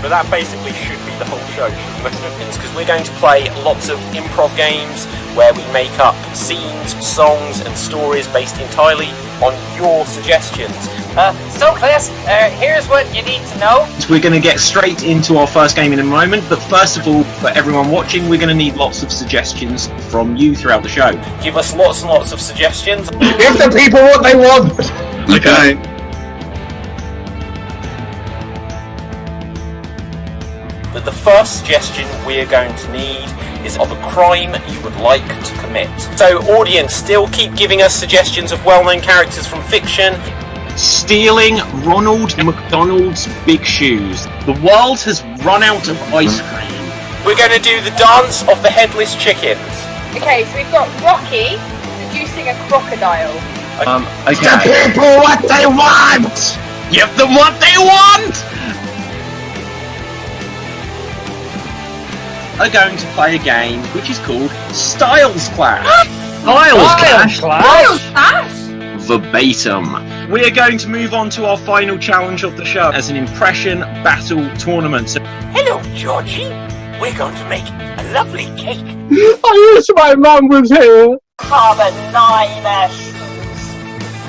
But that basically should be the whole show, because we're going to play lots of improv games where we make up scenes, songs and stories based entirely on your suggestions. So Chris, here's what you need to know. We're going to get straight into our first game in a moment, but first of all, for everyone watching, we're going to need lots of suggestions from you throughout the show. Give us lots and lots of suggestions. Give the people what they want! Okay. But the first suggestion we're going to need is of a crime you would like to commit. So audience, still keep giving us suggestions of well-known characters from fiction. Stealing Ronald McDonald's big shoes. The world has run out of ice cream. We're going to do the dance of the headless chickens. Okay, so we've got Rocky seducing a crocodile. Okay. The people what they want! Give them what they want! Are going to play a game which is called Styles Clash. Styles Clash? Verbatim. We are going to move on to our final challenge of the show as an impression battle tournament. So, Hello, Georgie. We're going to make a lovely cake. I wish my mum was here! Haben neue Shoes.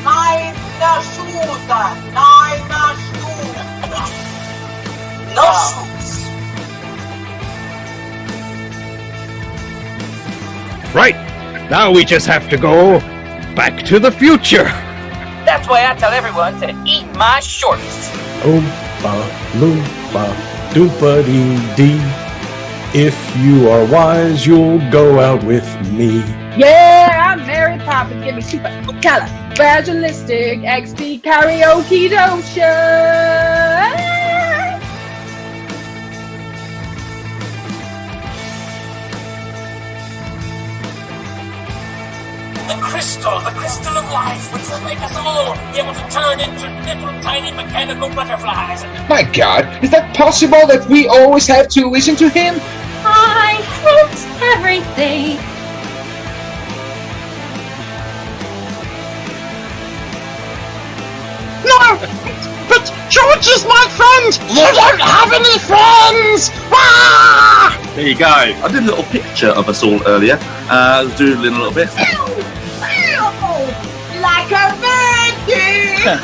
Neue Shoes. Neue Shoes. No shoes. Right, now we just have to go back to the future. That's why I tell everyone to eat my shorts. Oompa loompa doopa-dee-dee. If you are wise, you'll go out with me. Yeah, I'm Mary Poppins. Give me super califragilistic XD karaoke notion. The crystal of life, which will make us all be able to turn into little tiny mechanical butterflies. My god, is that possible that we always have to listen to him? I hate everything. no! But George is my friend! You don't have any friends! Ah! There you go. I did a little picture of us all earlier. I was doodling a little bit. Like a virgin!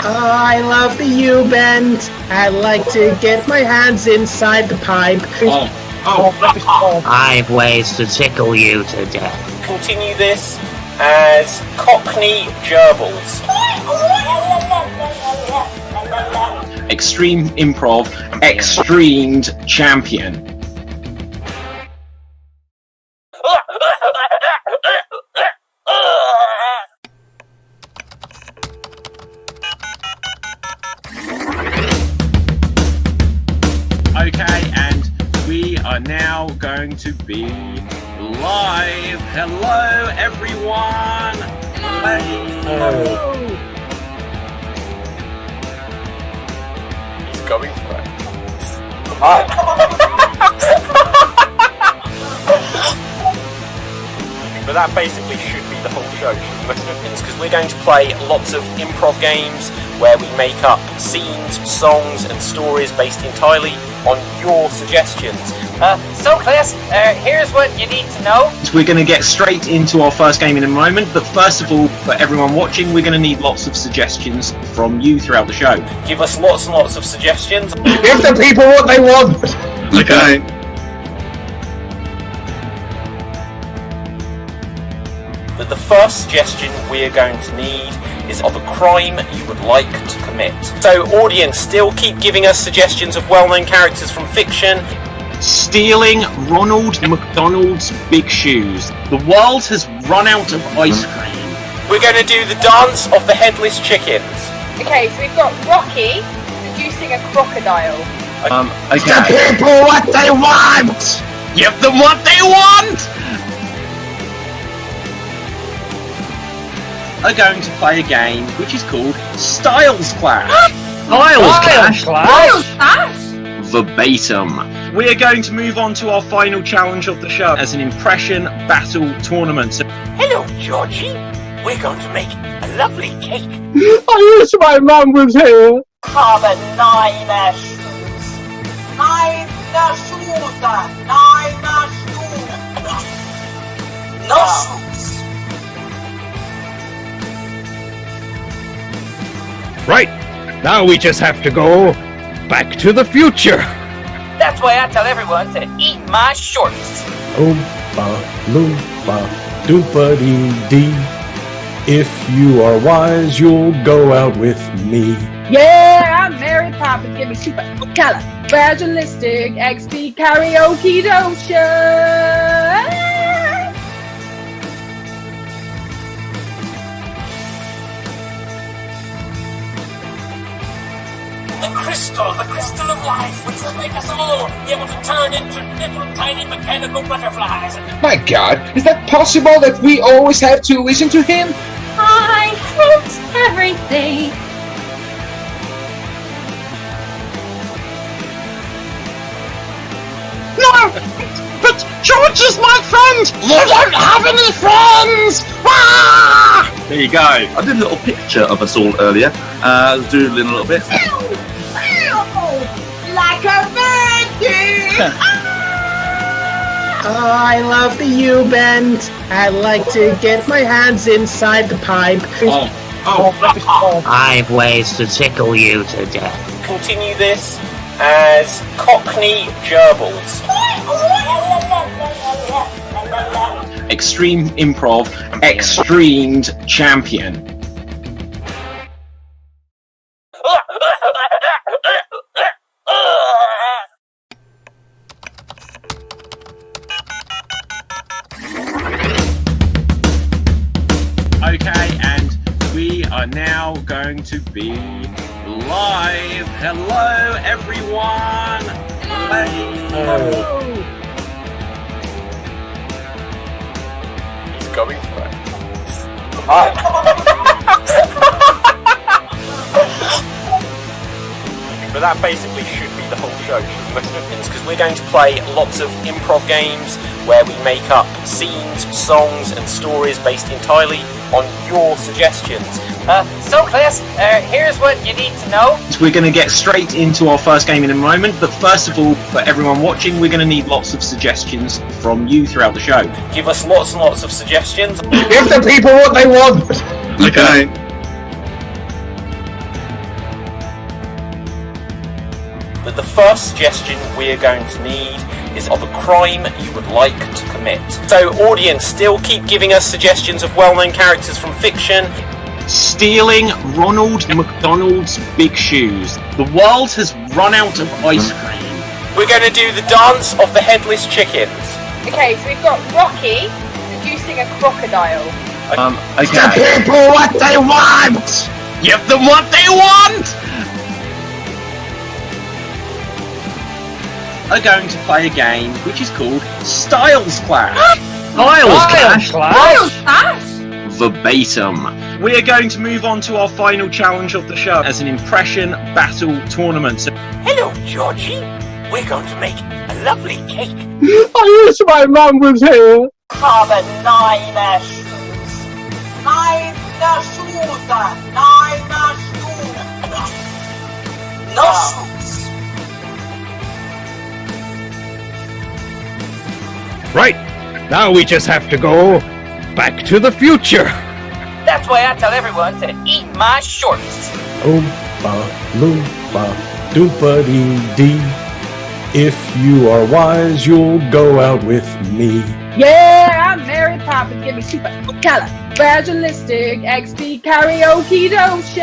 Oh, I love the U-bend. I like to get my hands inside the pipe. I have ways to tickle you to death. Continue this as Cockney Gerbils. Extreme Improv XStreamed champion. Okay, and we are now going to be live. Hello, everyone. Hello. He's going for it. But that basically should be the whole show, because we're going to play lots of improv games where we make up scenes, songs and stories based entirely on your suggestions. So Chris, here's what you need to know. We're going to get straight into our first game in a moment, but first of all, for everyone watching, we're going to need lots of suggestions from you throughout the show. Give us lots and lots of suggestions. Give the people what they want! Okay. But the first suggestion we're going to need is of a crime you would like to commit. So audience, still keep giving us suggestions of well-known characters from fiction. Stealing Ronald McDonald's big shoes. The world has run out of ice cream. We're going to do the dance of the headless chickens. Okay, so we've got Rocky seducing a crocodile. Okay. The people what they want! Give them what they want! Are going to play a game which is called Styles Clash. Styles Clash? Verbatim. We are going to move on to our final challenge of the show as an impression battle tournament. So, Hello, Georgie. We're going to make a lovely cake. I wish my mum was here! Habe neine Shoes. Nein, Shoes. Nein, Shoes. No shoes. Right. Now we just have to go back to the future. That's why I tell everyone to eat my shorts. Oompa loompa doompa-dee-dee. If you are wise, you'll go out with me. Yeah, I'm Mary Poppins. Give me super califragilistic XP karaoke dotion. The crystal of life, which will make us all be able to turn into little tiny mechanical butterflies. My God, is that possible that we always have to listen to him? I hate everything. No! But George is my friend! You don't have any friends! Ah! There you go. I did a little picture of us all earlier. I was doodling a little bit. Like a virgin. Oh, I love the U-bend. I like to get my hands inside the pipe. I've ways to tickle you to death. Continue this as Cockney Gerbils. Extreme Improv XStreamed champion. Okay, and we are now going to be live. Hello, everyone. Hello. He's going for it. But that basically should be the whole show, because we're going to play lots of improv games where we make up scenes, songs and stories based entirely on your suggestions. So Chris, here's what you need to know. We're going to get straight into our first game in a moment, but first of all, for everyone watching, we're going to need lots of suggestions from you throughout the show. Give us lots and lots of suggestions. Give the people what they want! Okay. But the first suggestion we're going to need is of a crime you would like to commit. So audience, still keep giving us suggestions of well-known characters from fiction. Stealing Ronald McDonald's big shoes. The world has run out of ice cream. We're going to do the dance of the headless chickens. Okay, so we've got Rocky seducing a crocodile. Okay. The people what they want! Give them what they want! Are going to play a game which is called Styles Clash. Styles Clash? Verbatim. We are going to move on to our final challenge of the show as an impression battle tournament. So Hello, Georgie. We're going to make a lovely cake. I wish my mum was here. Habe neine Shoes. Nein, Shoes. Nein, Shoes. No shoes. Right. Now we just have to go back to the future. That's why I tell everyone to eat my shorts. Oompa loompa doompa-dee-dee. If you are wise, you'll go out with me. Yeah, I'm Mary Poppins. Give me super califragilistic XP karaoke dotion.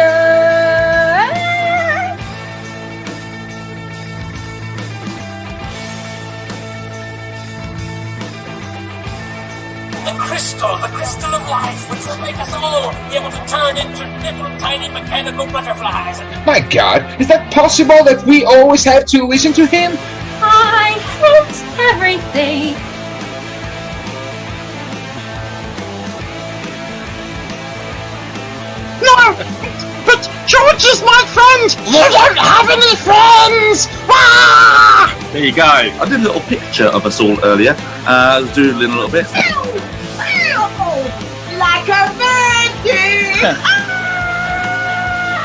The crystal of life, which will make us all be able to turn into little tiny mechanical butterflies. My God, is that possible that we always have to listen to him? I hate everything. No! But George is my friend! You don't have any friends! Ah! there you go. I did a little picture of us all earlier. I was doodling a little bit. Like a virgin.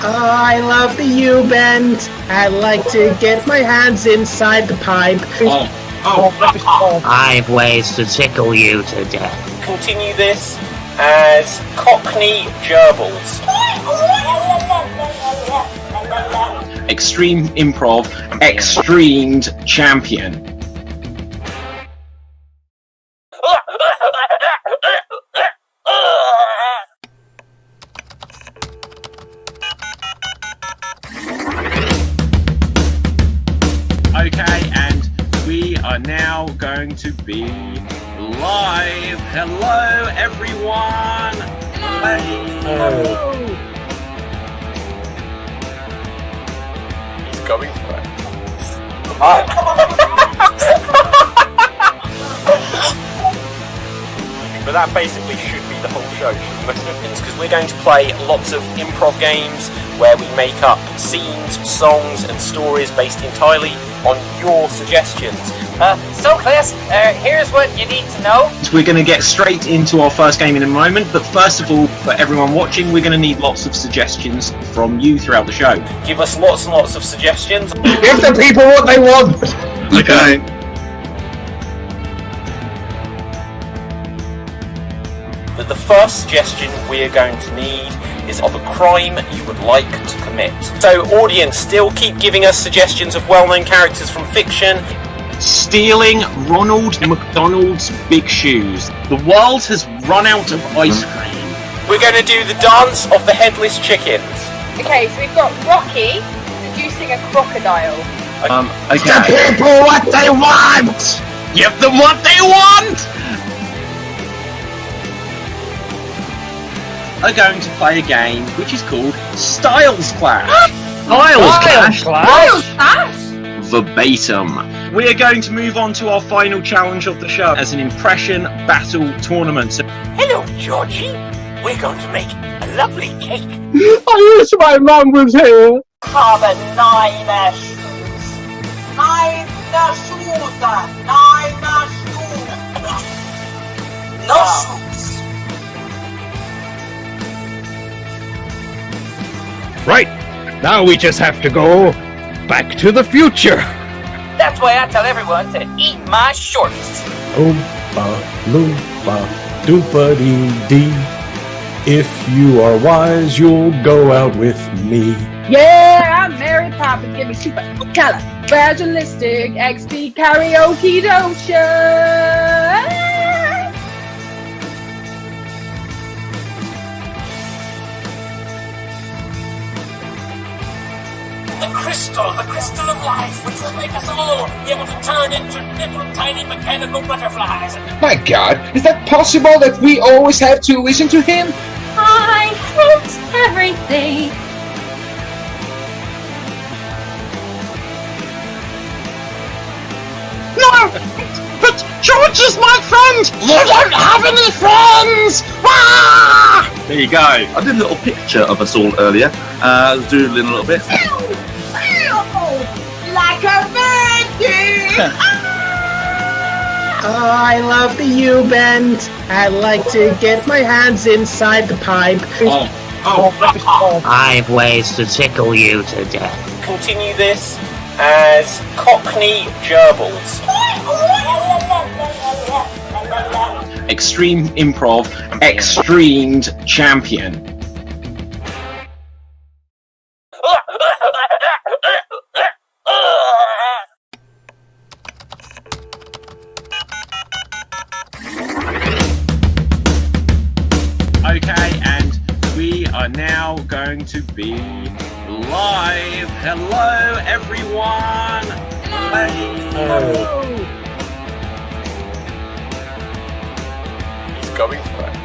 I love the U-bend. I like to get my hands inside the pipe. I've ways to tickle you to death. Continue this as Cockney Gerbils. Extreme Improv XStreamed champion. Okay, and we are now going to be live. Hello, everyone. Hello. He's going for it. But that basically should be the whole show, because we're going to play lots of improv games where we make up scenes, songs and stories based entirely on your suggestions. So Chris, here's what you need to know. We're going to get straight into our first game in a moment, but first of all, for everyone watching, we're going to need lots of suggestions from you throughout the show. Give us lots and lots of suggestions. Give the people what they want. Okay. The first suggestion we're going to need is of a crime you would like to commit. So audience, still keep giving us suggestions of well-known characters from fiction. Stealing Ronald McDonald's big shoes. The world has run out of ice cream. We're going to do the dance of the headless chickens. Okay, so we've got Rocky seducing a crocodile. Okay. The people what they want! Give them what they want! Are going to play a game which is called Styles Clash. Styles Clash? Verbatim. We are going to move on to our final challenge of the show as an impression battle tournament. So Hello, Georgie. We're going to make a lovely cake. I wish my mum was here. Have a nine shoes. Nine shoes. No shoes. Right, now we just have to go back to the future. That's why I tell everyone to eat my shorts. Oompa loompa doompa-dee-dee. If you are wise, you'll go out with me. Yeah, I'm Mary Poppins. Give me super califragilistic XD karaoke dotion. The crystal of life, which will make us all be able to turn into little tiny mechanical butterflies. My God, is that possible that we always have to listen to him? I quote everything. No! But George is my friend! You don't have any friends! Ah! There you go. I did a little picture of us all earlier. Doodling a little bit. Like a virgin! I love the U-bend. I like to get my hands inside the pipe. I've ways to tickle you to death. Continue this as Cockney Gerbils. Extreme Improv XStreamed champion. Okay, and we are now going to be live. Hello, everyone. Hello. He's going for it.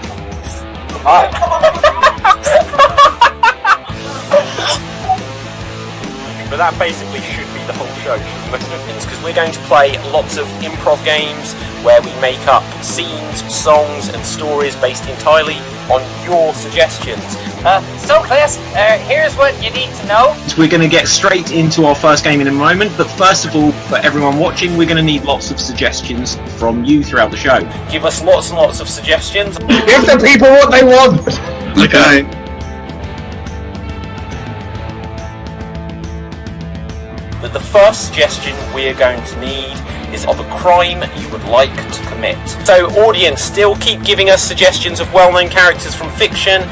But that basically should be the whole show, because we're going to play lots of improv games where we make up scenes, songs and stories based entirely on your suggestions. So Chris, here's what you need to know. We're going to get straight into our first game in a moment, but first of all, for everyone watching, we're going to need lots of suggestions from you throughout the show. Give us lots and lots of suggestions. Give the people what they want. Okay. that the first suggestion we're going to need is of a crime you would like to commit. So audience, still keep giving us suggestions of well-known characters from fiction.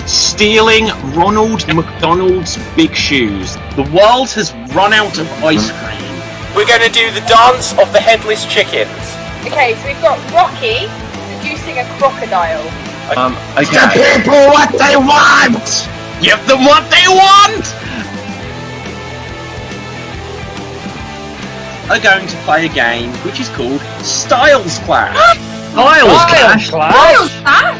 Stealing Ronald McDonald's big shoes. The world has run out of ice cream. We're going to do the dance of the headless chickens. Okay, so we've got Rocky seducing a crocodile. Okay. Give people what they want! Give them what they want! Are going to play a game which is called Styles Clash. Styles Clash?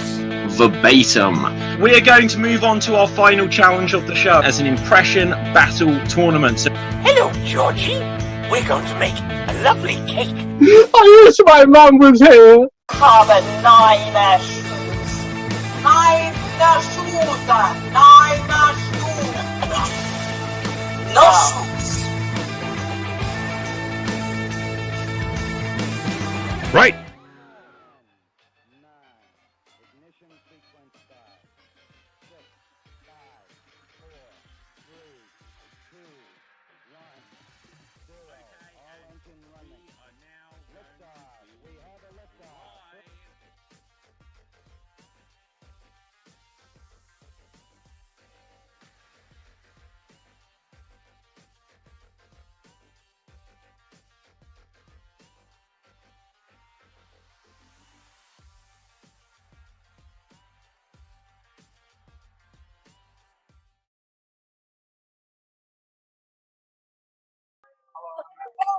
Verbatim. We are going to move on to our final challenge of the show as an impression battle tournament. So Hello, Georgie. We're going to make a lovely cake. I wish my mum was here. Have a nine shoes. Nine shoes. Nine shoes. No shoes. Right.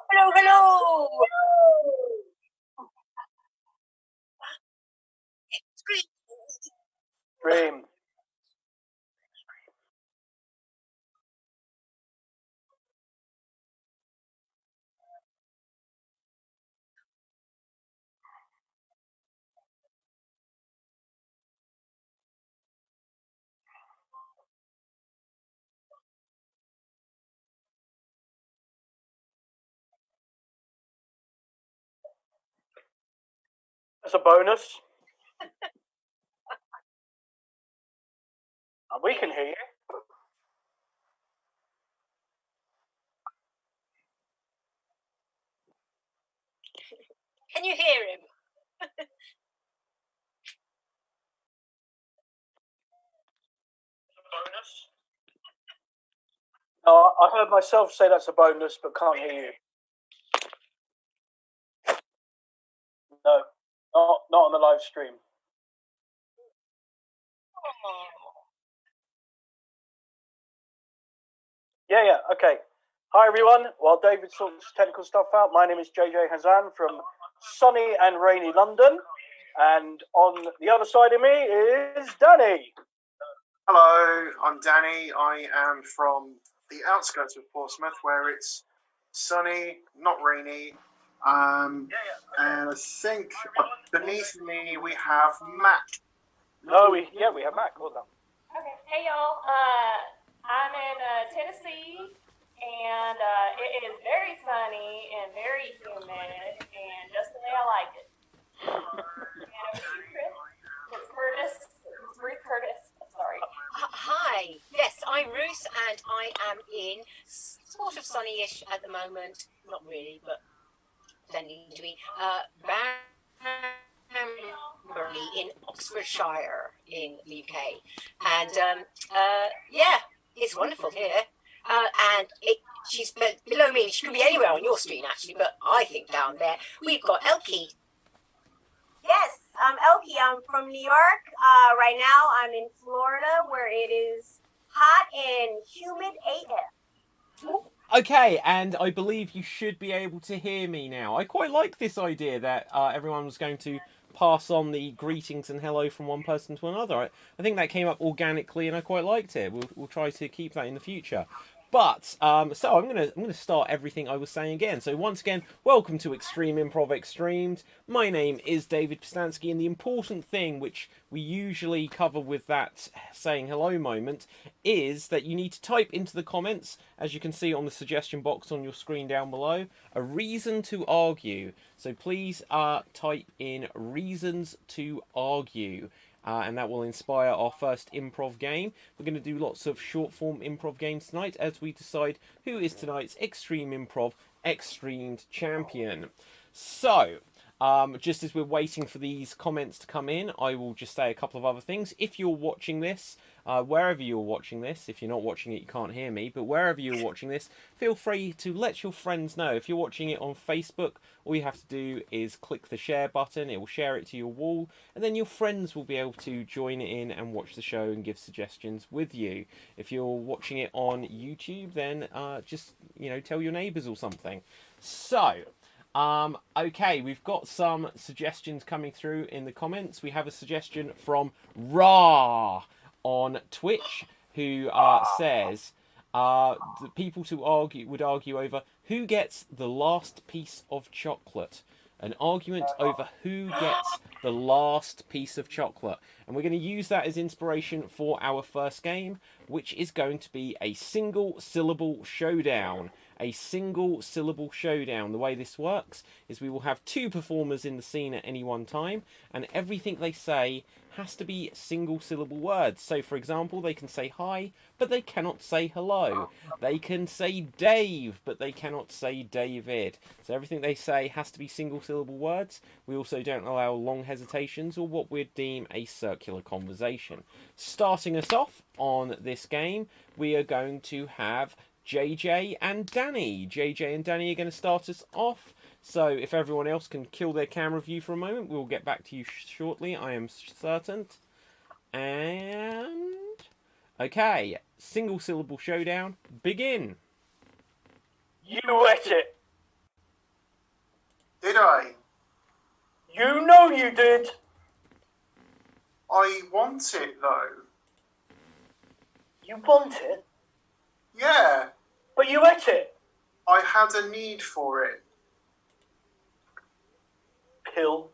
Hello, hello. Dream. As a bonus. We can hear you. Can you hear him? Bonus? No, I heard myself say that's a bonus, but can't hear you. No, not on the live stream. Yeah, okay. Hi everyone. While David sorts technical stuff out, my name is JJ Hazan from sunny and rainy London, and on the other side of me is Danny. Hello, I'm Danny. I am from the outskirts of Portsmouth, where it's sunny, not rainy. And I think beneath me we have Matt. No, we have Matt. Hold on. Okay, hey y'all. I'm in Tennessee, and it is very sunny and very humid, and just the way I like it. And it's Ruth Curtis. Sorry. Hi, yes, I'm Ruth, and I am in sort of sunny-ish at the moment. Not really, but tending to be Banbury in Oxfordshire in the UK. And yeah, it's wonderful here. And she's below me. She could be anywhere on your screen actually, but I think down there we've got Elkie. Yes, I'm Elkie. I'm from New York. Right now I'm in Florida, where it is hot and humid AF. Okay, and I believe you should be able to hear me now. I quite like this idea that everyone was going to pass on the greetings and hello from one person to another. I think that came up organically, and I quite liked it. We'll try to keep that in the future. But so I'm gonna start everything I was saying again. So once again, welcome to Extreme Improv XStreamed. My name is David Pistansky, and the important thing which we usually cover with that saying hello moment is that you need to type into the comments, as you can see on the suggestion box on your screen down below, a reason to argue. So please type in reasons to argue. and that will inspire our first improv game. We're going to do lots of short-form improv games tonight as we decide who is tonight's Extreme Improv XStreamed champion. So, just as we're waiting for these comments to come in, I will just say a couple of other things. If you're watching this, wherever you're watching this, if you're not watching it, you can't hear me, but wherever you're watching this, feel free to let your friends know. If you're watching it on Facebook, all you have to do is click the share button. It will share it to your wall, and then your friends will be able to join in and watch the show and give suggestions with you. If you're watching it on YouTube, then just, tell your neighbours or something. So, okay, we've got some suggestions coming through in the comments. We have a suggestion from Ra on Twitch, who says the people would argue over who gets the last piece of chocolate. An argument over who gets the last piece of chocolate. And we're going to use that as inspiration for our first game, which is going to be a single-syllable showdown. A single-syllable showdown. The way this works is we will have 2 performers in the scene at any one time, and everything they say has to be single-syllable words. So, for example, they can say hi, but they cannot say hello. They can say Dave, but they cannot say David. So everything they say has to be single-syllable words. We also don't allow long hesitations or what we'd deem a circular conversation. Starting us off on this game, we are going to have JJ and Danny. JJ and Danny are going to start us off. So if everyone else can kill their camera view for a moment, we'll get back to you shortly, I am certain. And... okay, single syllable showdown, begin. You ate it. Did I? You know you did. I want it, though. You want it? Yeah. But you ate it. I had a need for it. Pill.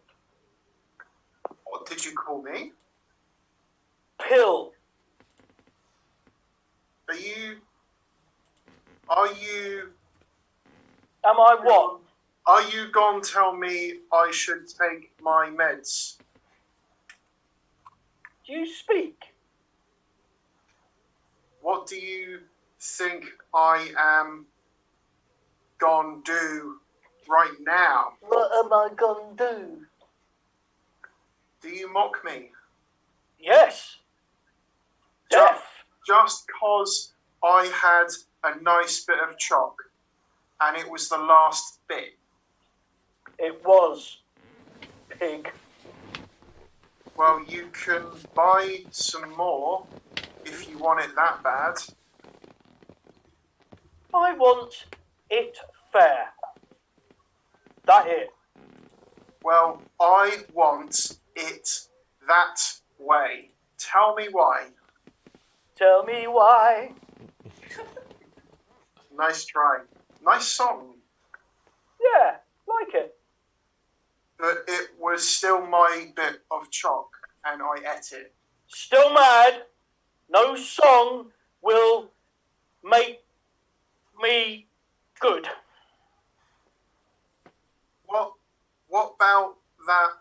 What did you call me? Pill. Are you... Am I what? Are you gonna tell me I should take my meds? Do you speak? What do you think I am gonna do right now? What am I gonna do? Do you mock me? Yes. Just cause I had a nice bit of chalk and it was the last bit. It was, pig. Well, you can buy some more if you want it that bad. I want it fair. That it. Well, I want it that way. Tell me why. Tell me why. Nice try. Nice song. Yeah, like it. But it was still my bit of chalk, and I ate it. Still mad? No song will make me good. What about that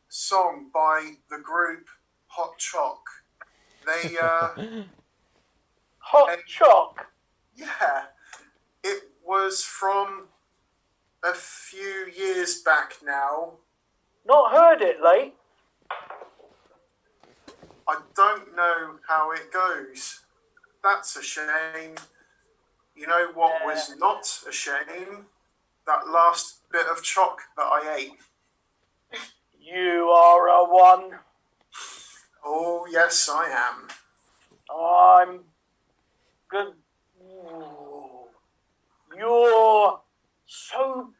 song by the group Hot Chalk? They Hot Chalk? Yeah. It was from a few years back now. Not heard it, late. I don't know how it goes. That's a shame. You know what was not a shame? That last bit of chalk that I ate. You are a one. Oh, yes, I am. I'm good. Ooh. You're so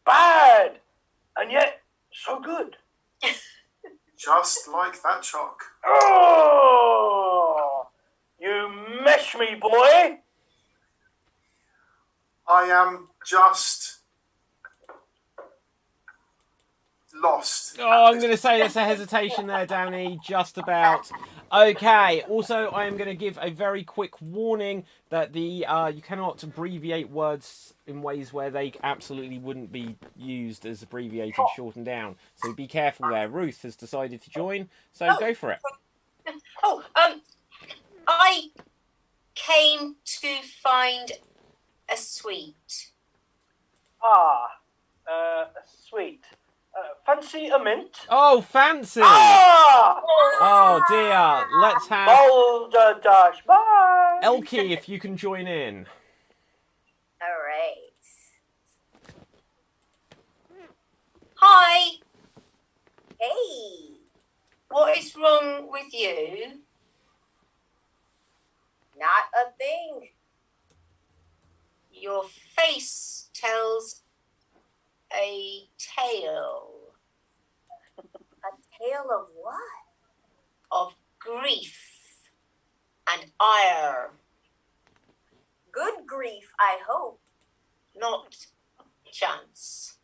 bad, and yet so good. Just like that chalk. Oh, you mesh me, boy. I am just lost. Oh, I'm going to say there's a hesitation there, Danny. Just about. Okay. Also, I am going to give a very quick warning that the you cannot abbreviate words in ways where they absolutely wouldn't be used as abbreviated, shortened down. So be careful there. Ruth has decided to join, so go for it. Oh, I came to find a sweet. Sweet. Fancy a mint? Oh, fancy! Ah! Oh dear. Let's have Balderdash. Bye. Elkie, if you can join in. All right. Hi. Hey. What is wrong with you? Not a thing. Your face tells a tale. A tale of what? Of grief and ire. Good grief, I hope. Not chance.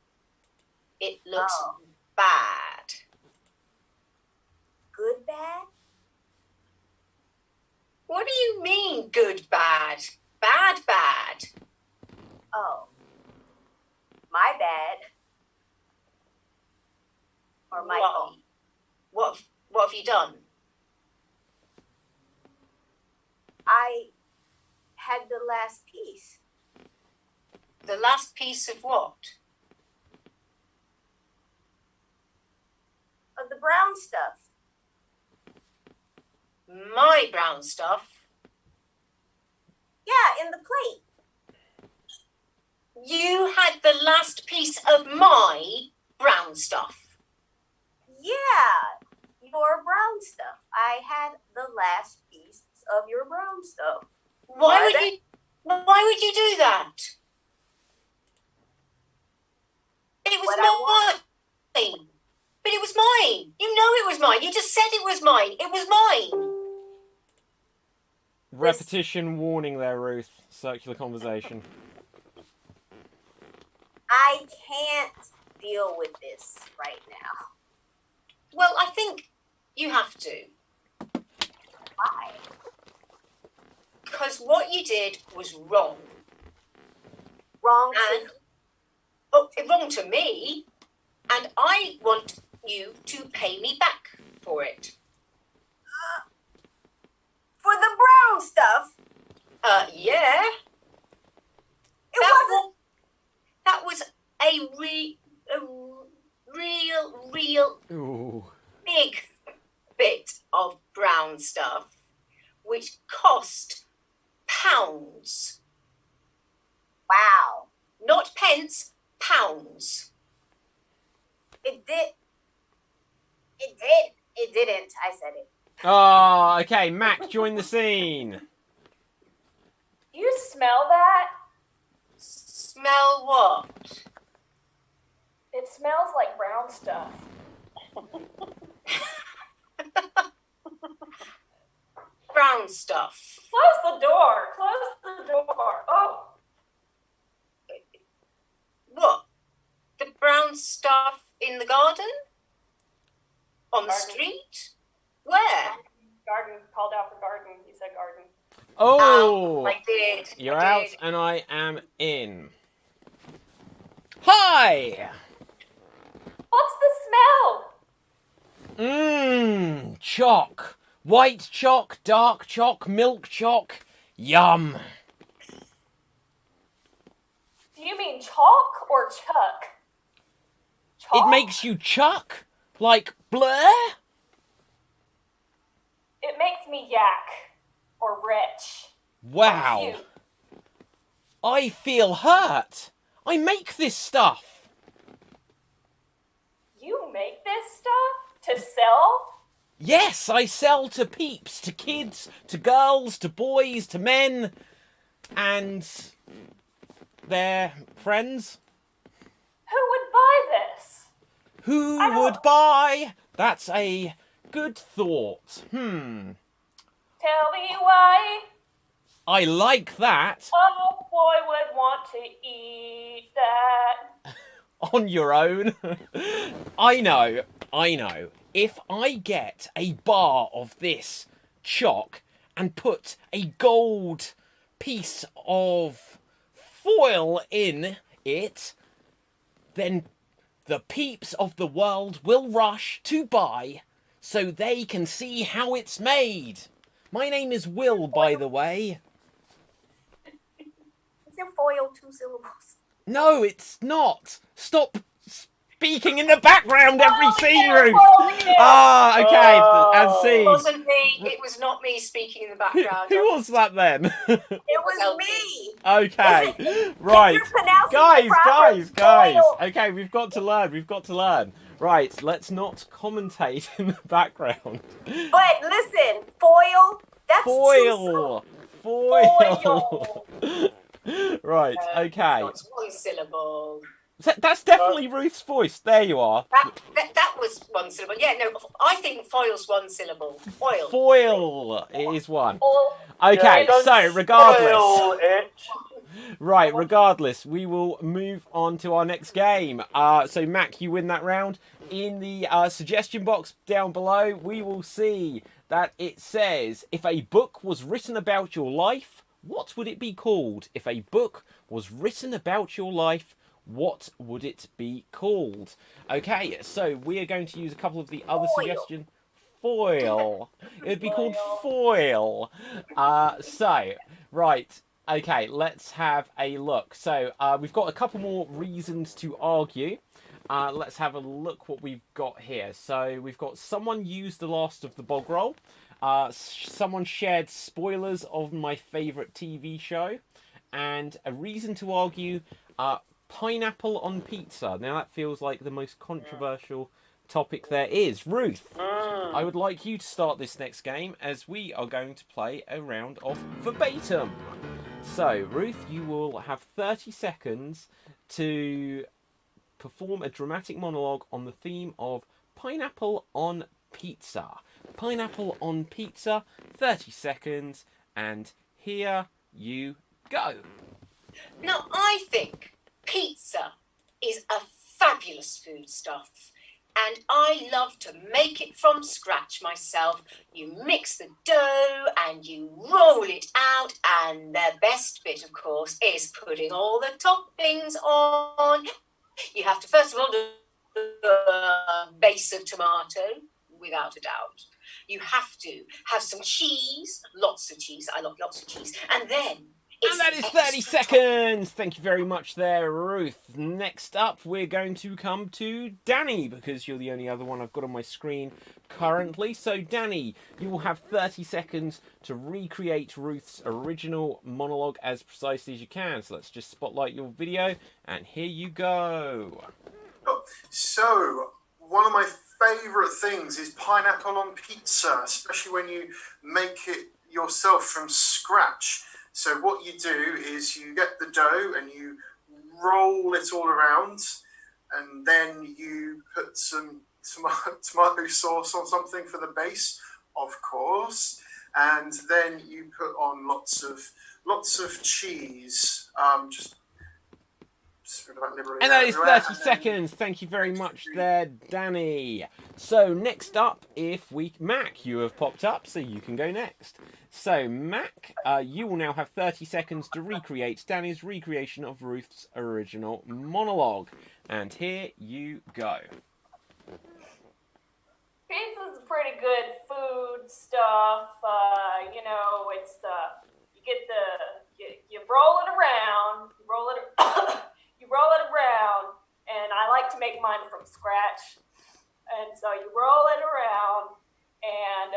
It looks bad. Good bad? What do you mean, good bad? Bad bad? Oh. My bad. Or my fault. What have you done? I had the last piece. The last piece of what? Of the brown stuff. My brown stuff? Yeah, in the plate. You had the last piece of my brown stuff? Yeah, your brown stuff. I had the last piece of your brown stuff. Why would you do that? It was mine. But it was mine. You know it was mine. You just said it was mine. It was mine. Repetition warning there, Ruth. Circular conversation. I can't deal with this right now. Well, I think you have to. Why? Because what you did was wrong. Wrong to me. And I want you to pay me back for it. For the brown stuff? Yeah. That was a real big bit of brown stuff, which cost pounds. Wow. Not pence, pounds. It didn't. I said it. Oh, okay. Mac, join the scene. You smell that? Smell what? It smells like brown stuff. Brown stuff. Close the door. Close the door. Oh. What? The brown stuff in the garden? On the street? Where? Garden. Called out for garden. He said garden. Oh! I did. You're out and I am in. Hi! What's the smell? Chalk. White chalk, dark chalk, milk chalk. Yum. Do you mean chalk or chuck? Chalk? It makes you chuck? Like blur? It makes me yak or rich. Wow. I feel hurt. I make this stuff. You make this stuff to sell? Yes, I sell to peeps, to kids, to girls, to boys, to men, and their friends. Who would buy this? Who would buy? That's a good thought. Tell me why. I like that. A boy would want to eat that. on your own. I know. If I get a bar of this chalk and put a gold piece of foil in it, then the peeps of the world will rush to buy so they can see how it's made. My name is Will, by the way. Is your foil 2 syllables? No, it's not. Stop speaking in the background every scene, Ruth. Ah, okay. And see. It wasn't me. It was not me speaking in the background. Who was that then? It was me. Okay, right. Guys. foil. Okay, we've got to learn. Right, let's not commentate in the background. But listen, foil. That's Foil. Right, okay. It's 1 syllable. That's definitely Ruth's voice. There you are. That was 1 syllable. Yeah, no, I think foil's 1 syllable. Foil. Foil. It is 1. Okay, so regardless. Right, regardless, we will move on to our next game. So, Mac, you win that round. In the suggestion box down below, we will see that it says, if a book was written about your life, what would it be called? If a book was written about your life, what would it be called? Okay, so we are going to use a couple of the other suggestions. Foil. It would be called foil. Right. Okay, let's have a look. So, we've got a couple more reasons to argue. Let's have a look what we've got here. So, we've got someone used the last of the bog roll. Someone shared spoilers of my favourite TV show. And a reason to argue, pineapple on pizza. Now, that feels like the most controversial topic there is. Ruth, I would like you to start this next game as we are going to play a round of verbatim. So, Ruth, you will have 30 seconds to perform a dramatic monologue on the theme of pineapple on pizza. Pineapple on pizza, 30 seconds, and here you go. Now, I think pizza is a fabulous foodstuff. And I love to make it from scratch myself. You mix the dough and you roll it out. And the best bit, of course, is putting all the toppings on. You have to, first of all, do a base of tomato, without a doubt. You have to have some cheese, lots of cheese. I love lots of cheese. And then... And that is 30 seconds! Thank you very much there, Ruth. Next up, we're going to come to Danny, because you're the only other one I've got on my screen currently. So, Danny, you will have 30 seconds to recreate Ruth's original monologue as precisely as you can. So let's just spotlight your video, and here you go. So, one of my favourite things is pineapple on pizza, especially when you make it yourself from scratch. So what you do is you get the dough and you roll it all around, and then you put some tomato sauce on something for the base, of course, and then you put on lots of cheese. And that is 30 seconds. Thank you very much there, Danny. So next up, Mac, you have popped up, so you can go next. So Mac, you will now have 30 seconds to recreate Danny's recreation of Ruth's original monologue. And here you go. Pizza's pretty good food stuff. It's you roll it around, you roll it around, and I like to make mine from scratch. And so you roll it around, and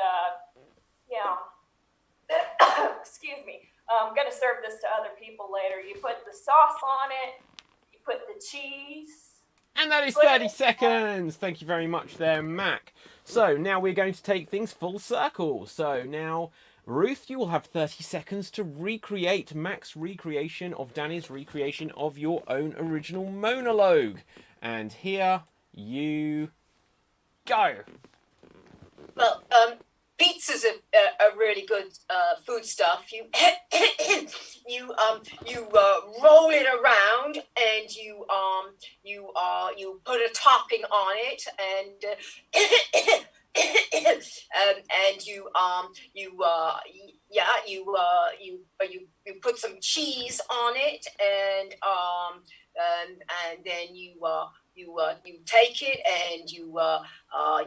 excuse me. I'm gonna serve this to other people later. You put the sauce on it. You put the cheese. And that is 30 seconds. Thank you very much there, Mac. So now we're going to take things full circle. So now, Ruth, you will have 30 seconds to recreate Mac's recreation of Danny's recreation of your own original monologue. And here you go. Well, pizza's a really good food stuff. You roll it around and you you put a topping on it, and you put some cheese on it, and then you take it and you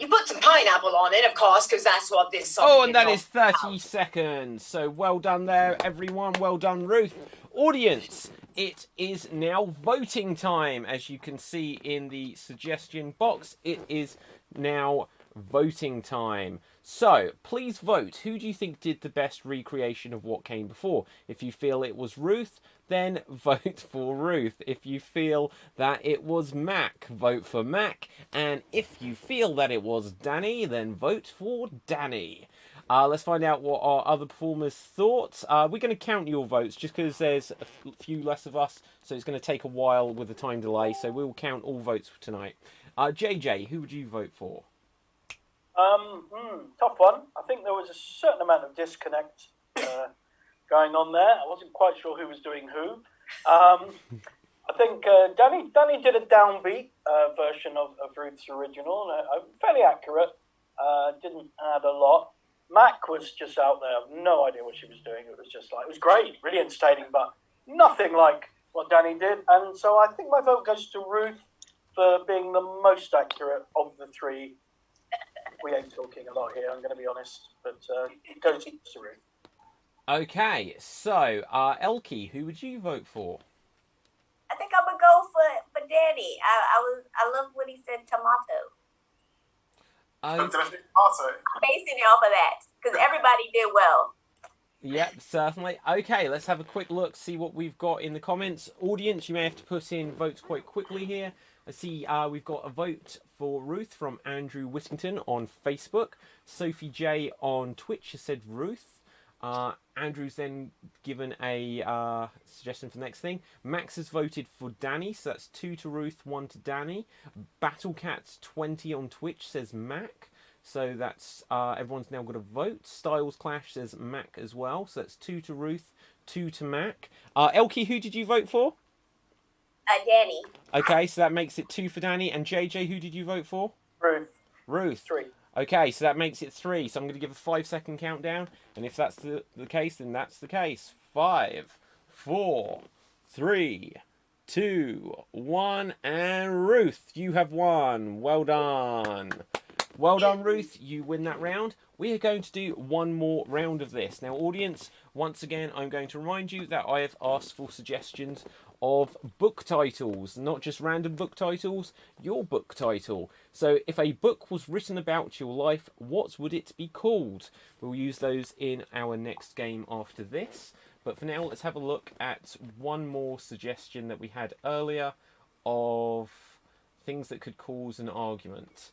put some pineapple on it, of course, because that's what this song Oh, and that all is 30 seconds. So well done there, everyone. Well done, Ruth. Audience, it is now voting time. As you can see in the suggestion box, it is now voting time. So please vote. Who do you think did the best recreation of what came before? If you feel it was Ruth, then vote for Ruth. If you feel that it was Mac, vote for Mac. And if you feel that it was Danny, then vote for Danny. Let's find out what our other performers thought. We're going to count your votes just because there's a few less of us, so it's going to take a while with the time delay, so we'll count all votes for tonight. JJ, who would you vote for? Tough one. I think there was a certain amount of disconnect going on there. I wasn't quite sure who was doing who. I think Danny did a downbeat version of Ruth's original, fairly accurate. Didn't add a lot. Mac was just out there. I have no idea what she was doing. It was just like, it was great, really entertaining, but nothing like what Danny did. And so I think my vote goes to Ruth for being the most accurate of the three. We ain't talking a lot here, I'm going to be honest, but it goes to Ruth. Okay, so Elkie, who would you vote for? I think I'm gonna go for Danny. I love when he said tomato. Tomato. Basing it off of that, because everybody did well. Yep, certainly. Okay, let's have a quick look, see what we've got in the comments. Audience, you may have to put in votes quite quickly here. I see we've got a vote for Ruth from Andrew Whittington on Facebook. Sophie J on Twitch has said Ruth. Andrew's then given a suggestion for the next thing. Max has voted for Danny, so that's 2 to Ruth, 1 to Danny. BattleCats20 on Twitch says Mac, so that's everyone's now got a vote. Styles Clash says Mac as well, so that's 2 to Ruth, 2 to Mac. Elkie, who did you vote for? Danny. Okay, so that makes it 2 for Danny. And JJ, who did you vote for? Ruth. Ruth. 3. Okay, so that makes it 3. So I'm going to give a 5-second countdown. And if that's the case, then that's the case. 5, 4, 3, 2, 1. And Ruth, you have won. Well done. Well done, Ruth. You win that round. We are going to do one more round of this. Now, audience, once again, I'm going to remind you that I have asked for suggestions of book titles, not just random book titles, your book title. So if a book was written about your life, what would it be called? We'll use those in our next game after this. But for now, let's have a look at one more suggestion that we had earlier of things that could cause an argument.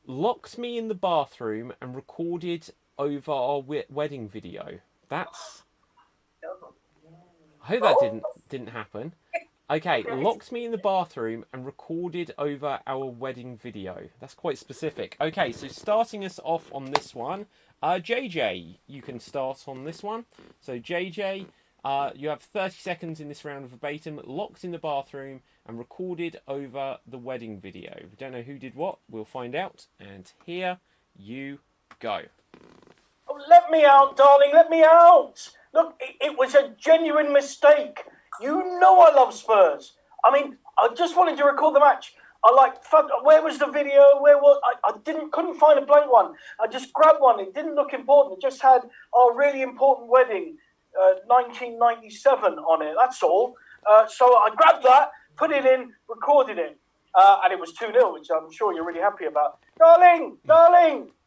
Locked me in the bathroom and recorded over our wedding video. That's... I hope that didn't happen. Okay, locked me in the bathroom and recorded over our wedding video. That's quite specific. Okay, so starting us off on this one, JJ, you can start on this one. So JJ, you have 30 seconds in this round of verbatim. Locked in the bathroom and recorded over the wedding video. We don't know who did what. We'll find out. And here you go. Oh, let me out, darling. Let me out. Look, it was a genuine mistake. You know I love Spurs. I mean, I just wanted to record the match. Where was the video? I couldn't find a blank one. I just grabbed one. It didn't look important. It just had our really important wedding, 1997 on it. That's all. So I grabbed that, put it in, recorded it. And it was 2-0, which I'm sure you're really happy about. Darling,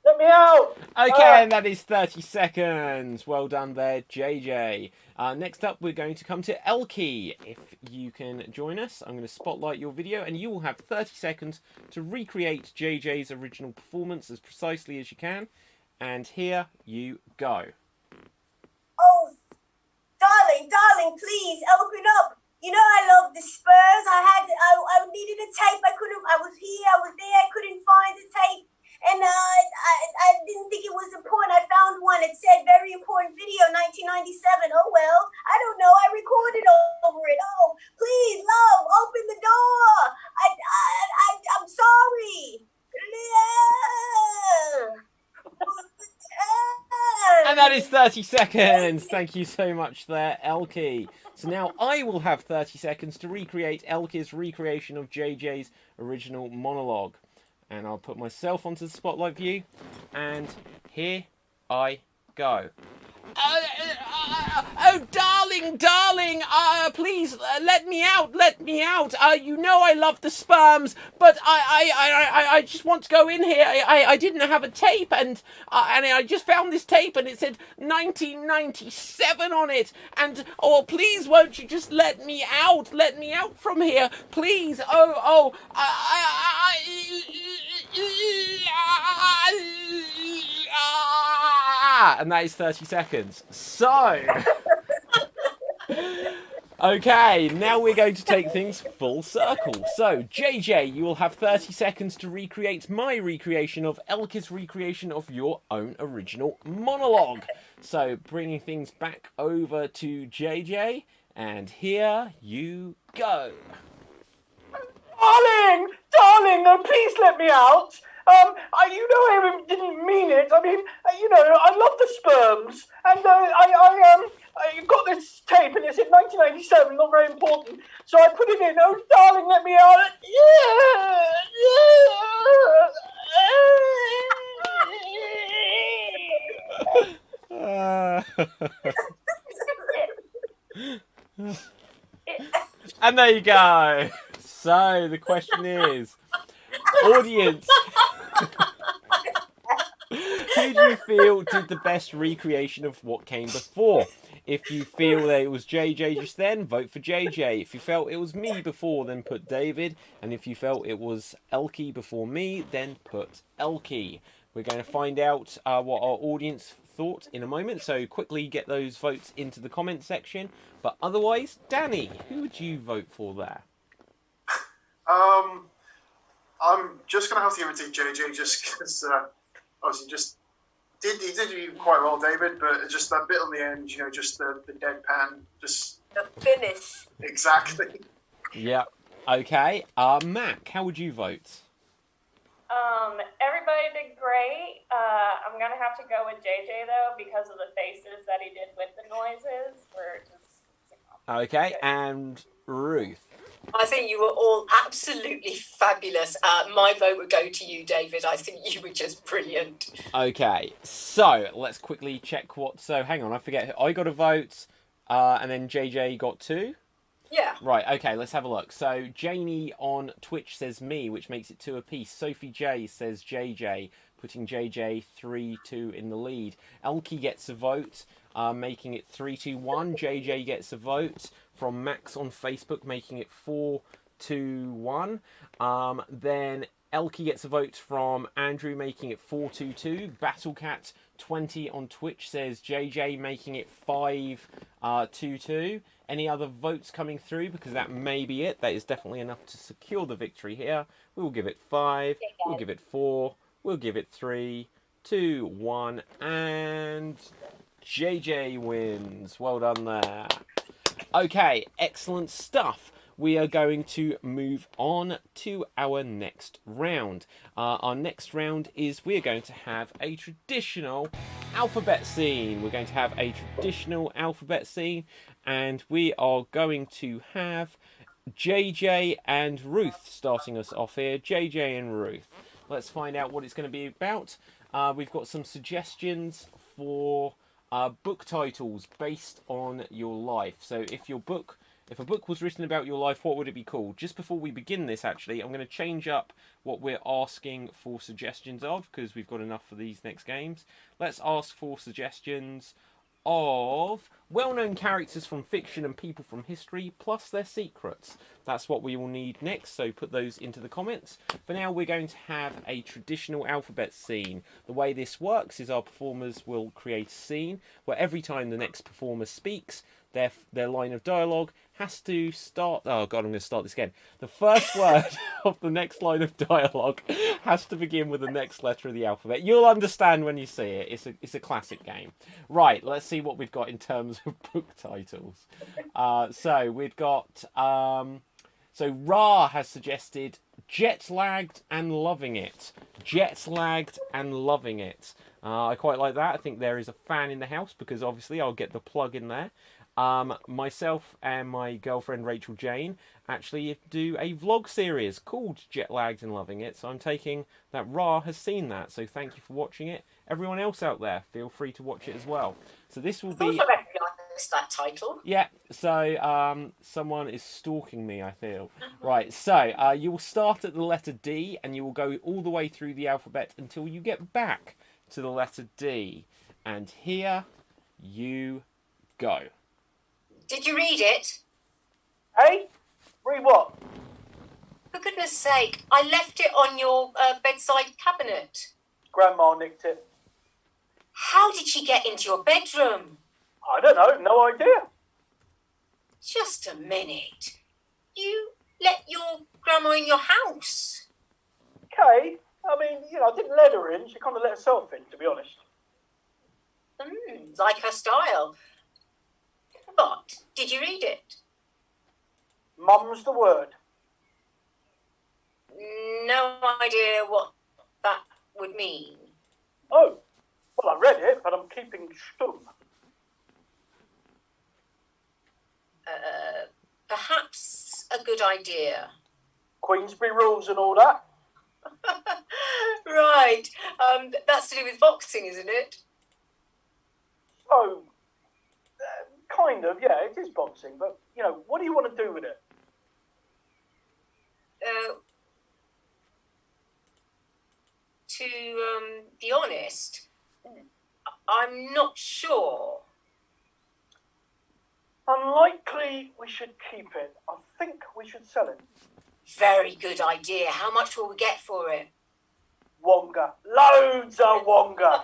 let me out. Okay, and that is 30 seconds. Well done there, JJ. Next up, we're going to come to Elkie. If you can join us, I'm going to spotlight your video, and you will have 30 seconds to recreate JJ's original performance as precisely as you can. And here you go. Oh, darling, please open up. You know I love the Spurs. I needed a tape. I was here, I was there, I couldn't find the tape. And I didn't think it was important. I found one. It said very important video, 1997. Oh well, I don't know. I recorded recorded over it. Oh, please, love, open the door. I'm sorry. And that is 30 seconds. Thank you so much there, Elkie. So now I will have 30 seconds to recreate Elkie's recreation of JJ's original monologue. And I'll put myself onto the spotlight view. And here I go. Oh, darling, please, let me out. You know I love the sperms, but I just want to go in here. I didn't have a tape, and I just found this tape, and it said 1997 on it, and, oh, please, won't you just let me out from here, please, and that is 30 seconds. So, okay, now we're going to take things full circle. So, JJ, you will have 30 seconds to recreate my recreation of Elke's recreation of your own original monologue. So, bringing things back over to JJ, and here you go. Darling, please let me out. I didn't mean it. I mean, I love the sperms, and I got this tape, and it said 1997, not very important. So I put it in. Oh, darling, let me out. And there you go. So the question is, audience, who do you feel did the best recreation of what came before? If you feel that it was JJ just then, vote for JJ. If you felt it was me before, then put David. And if you felt it was Elkie before me, then put Elkie. We're going to find out what our audience thought in a moment, so quickly get those votes into the comment section. But otherwise, Danny, who would you vote for there? I'm just going to have to give it to JJ just because obviously he did do quite well, David, but just that bit on the end, just the deadpan, just the finish. Exactly. Yeah. Okay. Mac, how would you vote? Everybody did great. I'm gonna have to go with JJ though because of the faces that he did with the noises. Were just okay, and Ruth. I think you were all absolutely fabulous. My vote would go to you, David. I think you were just brilliant. Okay, so let's quickly check what. So hang on, I forget. I got a vote, and then JJ got 2. Yeah. Right, okay, let's have a look. So Janie on Twitch says me, which makes it 2 apiece. Sophie J says JJ, putting JJ 3-2 in the lead. Elkie gets a vote, making it 3-1. JJ gets a vote from Max on Facebook, making it 4-1. Then Elkie gets a vote from Andrew, making it 4-2. Battlecat 20 on Twitch says JJ, making it 5-2. Any other votes coming through? Because that may be it. That is definitely enough to secure the victory here. We will give it 5. We'll give it 4. We'll give it 3, 2, 1. And JJ wins. Well done there. Okay, excellent stuff. We are going to move on to our next round. Our next round is we're going to have a traditional alphabet scene. We're going to have a traditional alphabet scene, and we are going to have JJ and Ruth starting us off here. JJ and Ruth. Let's find out what it's going to be about. We've got some suggestions for book titles based on your life. So if a book was written about your life, what would it be called? Just before we begin this, actually, I'm going to change up what we're asking for suggestions of, because we've got enough for these next games. Let's ask for suggestions of well-known characters from fiction and people from history, plus their secrets. That's what we will need next, so put those into the comments. For now, we're going to have a traditional alphabet scene. The way this works is our performers will create a scene where every time the next performer speaks, their line of dialogue has to start... Oh, God, I'm going to start this again. The first word of the next line of dialogue has to begin with the next letter of the alphabet. You'll understand when you see it. It's a classic game. Right, let's see what we've got in terms lots of book titles. So we've got. So Ra has suggested Jet Lagged and Loving It. Jet Lagged and Loving It. I quite like that. I think there is a fan in the house because obviously I'll get the plug in there. Myself and my girlfriend Rachel Jane actually do a vlog series called Jet Lagged and Loving It. So I'm taking that Ra has seen that. So thank you for watching it. Everyone else out there, feel free to watch it as well. So this will be... I recognise that title. Yeah, so someone is stalking me, I feel. Right, so you will start at the letter D and you will go all the way through the alphabet until you get back to the letter D. And here you go. Did you read it? Hey? Read what? For goodness sake, I left it on your bedside cabinet. Grandma nicked it. How did she get into your bedroom? I don't know, no idea. Just a minute. You let your grandma in your house? Okay, I mean, I didn't let her in. She kind of let herself in, to be honest. Like her style. But, did you read it? Mum's the word. No idea what that would mean. Oh, well, I read it, but I'm keeping stum. Perhaps a good idea. Queensberry rules and all that. Right. That's to do with boxing, isn't it? Oh, kind of, yeah, it is boxing, but, what do you want to do with it? To be honest, I'm not sure. Unlikely we should keep it. I think we should sell it. Very good idea. How much will we get for it? Wonga. Loads of wonga.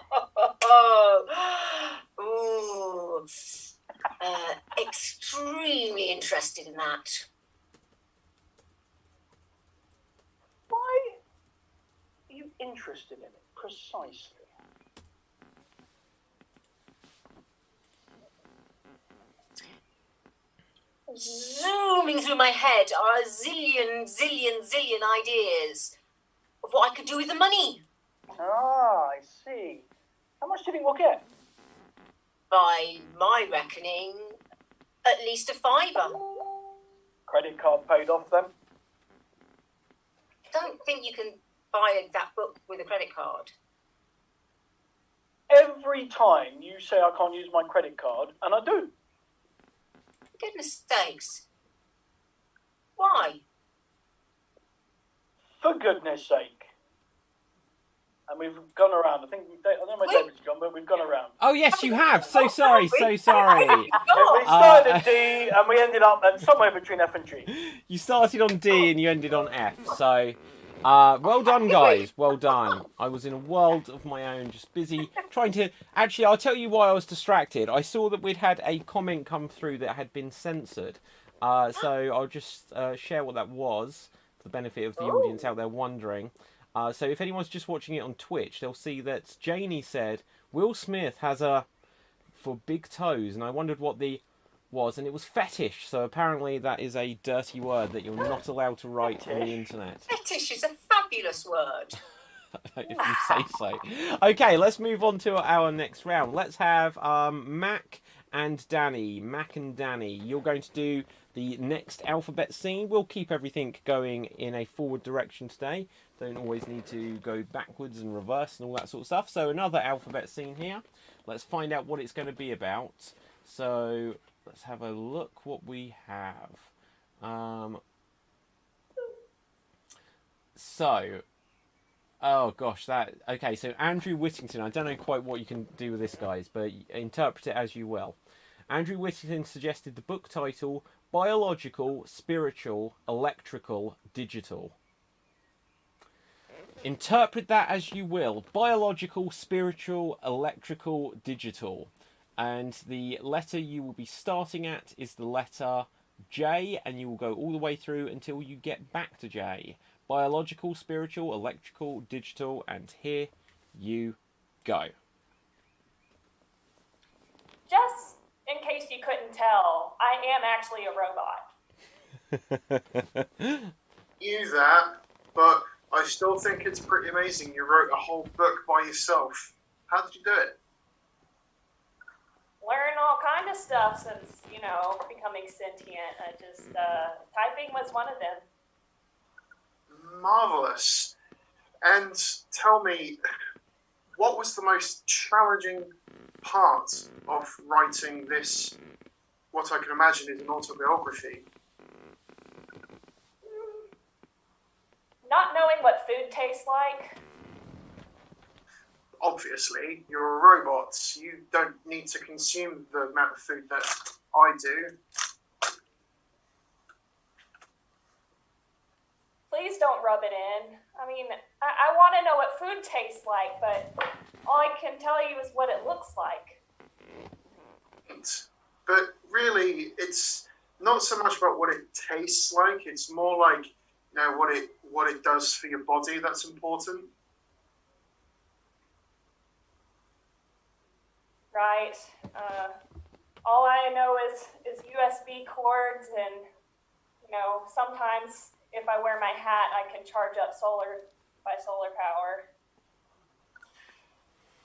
Ooh. Extremely interested in that. Why are you interested in it, precisely? Zooming through my head are a zillion ideas of what I could do with the money. Ah, I see. How much do you think we'll get? By my reckoning, at least a £5. Credit card paid off then? I don't think you can buy that book with a credit card. Every time you say I can't use my credit card, and I do. For goodness sakes. Why? For goodness sake. And we've gone around. I don't know where David's gone, but we've gone around. Oh, yes, you have. So sorry, so sorry. We started at D and we ended up at somewhere between F and G. You started on D and you ended on F, so well done, guys. Well done. I was in a world of my own, just busy trying to... Actually, I'll tell you why I was distracted. I saw that we'd had a comment come through that had been censored. So I'll just share what that was for the benefit of the audience out there wondering. So if anyone's just watching it on Twitch, they'll see that Janie said, Will Smith has a... for big toes, and I wondered what the was, and it was fetish. So apparently that is a dirty word that you're not allowed to write on the internet. Fetish is a fabulous word. If you say so. Okay, let's move on to our next round. Let's have Mac and Danny. Mac and Danny, you're going to do the next alphabet scene. We'll keep everything going in a forward direction today. Don't always need to go backwards and reverse and all that sort of stuff. So another alphabet scene here. Let's find out what it's going to be about. So let's have a look what we have. Oh gosh, okay, so Andrew Whittington, I don't know quite what you can do with this, guys, but interpret it as you will. Andrew Whittington suggested the book title, Biological, Spiritual, Electrical, Digital. Interpret that as you will. Biological, spiritual, electrical, digital. And the letter you will be starting at is the letter J, and you will go all the way through until you get back to J. Biological, spiritual, electrical, digital, and here you go. Just in case tell, I am actually a robot. You that, but I still think it's pretty amazing you wrote a whole book by yourself. How did you do it? Learn all kind of stuff since, you know, becoming sentient. I just, typing was one of them. Marvelous. And tell me, what was the most challenging part of writing this, what I can imagine is an autobiography? Not knowing what food tastes like. Obviously, you're a robot. You don't need to consume the amount of food that I do. Please don't rub it in. I mean, I want to know what food tastes like, but all I can tell you is what it looks like. But really, it's not so much about what it tastes like. It's more like, you know, what it does for your body that's important. Right. All I know is USB cords, and you know, sometimes if I wear my hat, I can charge up by solar power.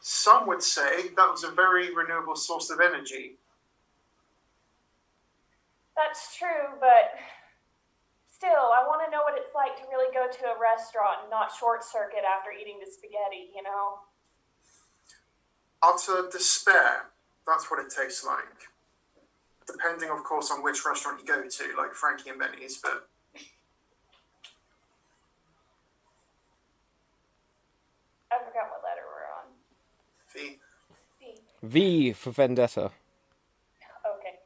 Some would say that was a very renewable source of energy. That's true, but still, I want to know what it's like to really go to a restaurant and not short circuit after eating the spaghetti, you know? Utter despair. That's what it tastes like. Depending, of course, on which restaurant you go to, like Frankie and Benny's, but... I forgot what letter we're on. V. V for Vendetta. Okay.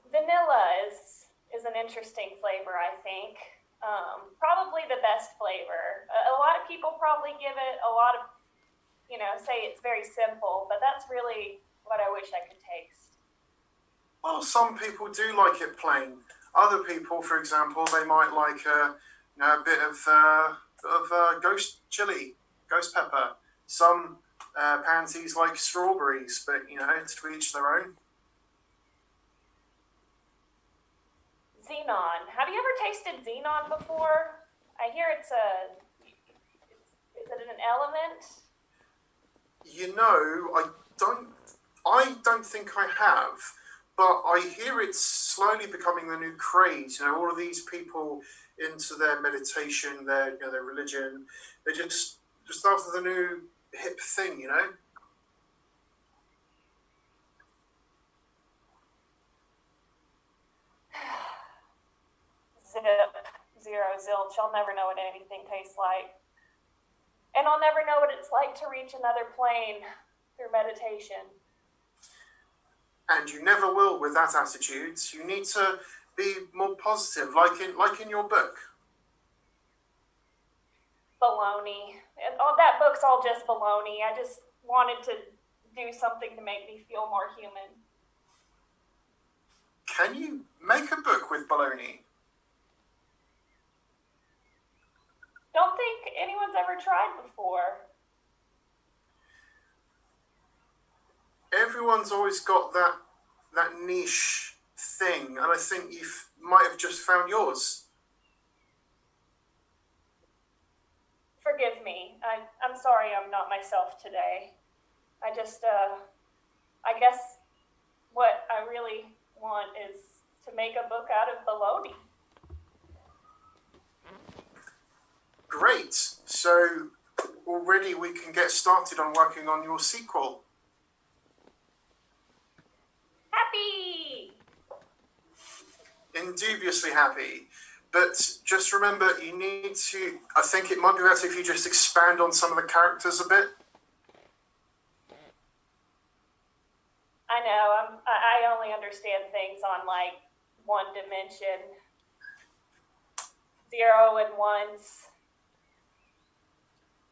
Vanilla is an interesting flavor, I think. Probably the best flavor. A lot of people probably give it a lot of, you know, say it's very simple, but that's really what I wish I could taste. Well, some people do like it plain. Other people, for example, they might like a bit of ghost chili, ghost pepper. Some pansies like strawberries, but, you know, to each their own. Xenon. Have you ever tasted xenon before? I hear is it an element? You know, I don't think I have, but I hear it's slowly becoming the new craze. You know, all of these people into their meditation, their religion, they're just after the new hip thing, you know. Zip, zero, zilch. I'll never know what anything tastes like. And I'll never know what it's like to reach another plane through meditation. And you never will with that attitude. You need to be more positive, like in your book. Baloney. That book's all just baloney. I just wanted to do something to make me feel more human. Can you make a book with baloney? Don't think anyone's ever tried before. Everyone's always got that niche thing, and I think you might have just found yours. Forgive me. I'm sorry I'm not myself today. I just, I guess what I really want is to make a book out of baloney. Great. So already we can get started on working on your sequel. Happy! Indubiously happy. But just remember, you need to... I think it might be better if you just expand on some of the characters a bit. I know. I only understand things on, like, one dimension. 0 and 1s.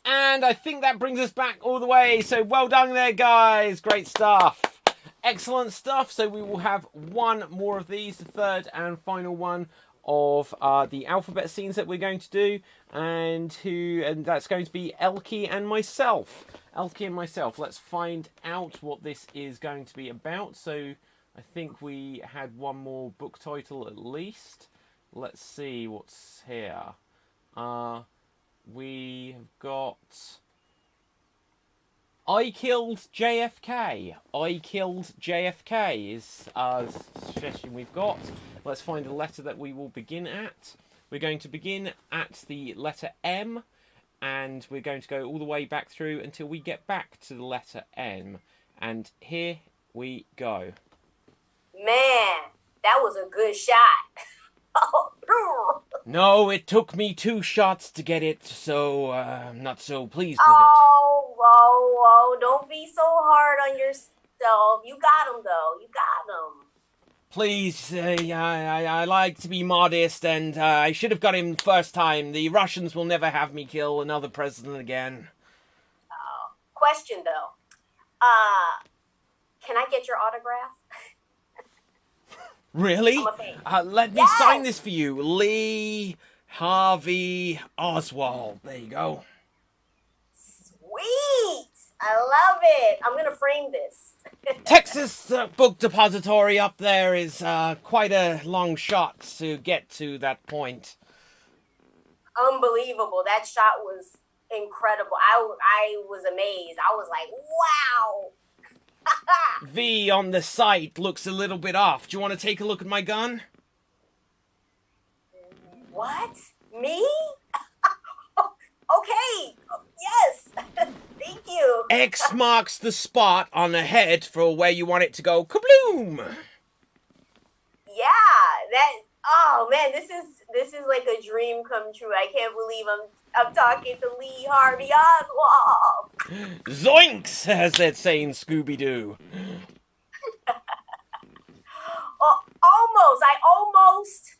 And I think that brings us back all the way. So well done there, guys. Great stuff. Excellent stuff. So we will have one more of these, the third and final one of the alphabet scenes that we're going to do, and that's going to be Elkie and myself. Elkie and myself. Let's find out what this is going to be about. So I think we had one more book title at least. Let's see what's here. We have got I Killed JFK. I Killed JFK is the suggestion we've got. Let's find a letter that we will begin at. We're going to begin at the letter M, and we're going to go all the way back through until we get back to the letter M. And here we go. Man, that was a good shot. No, it took me 2 shots to get it, so I'm not so pleased with it. Oh, don't be so hard on yourself. You got him, though. You got him. Please, I like to be modest, and I should have got him first time. The Russians will never have me kill another president again. Question, though. Can I get your autograph? Really? Let me sign this for you. Lee Harvey Oswald. There you go. Sweet! I love it. I'm going to frame this. Texas Book Depository up there is quite a long shot to get to that point. Unbelievable. That shot was incredible. I was amazed. I was like, wow! V on the site looks a little bit off. Do you want to take a look at my gun? What? Me? Okay. Yes. Thank you. X marks the spot on the head for where you want it to go. Kabloom! Yeah. Oh man, this is like a dream come true. I can't believe I'm talking to Lee Harvey Oswald. Zoinks, as they say in Scooby-Doo.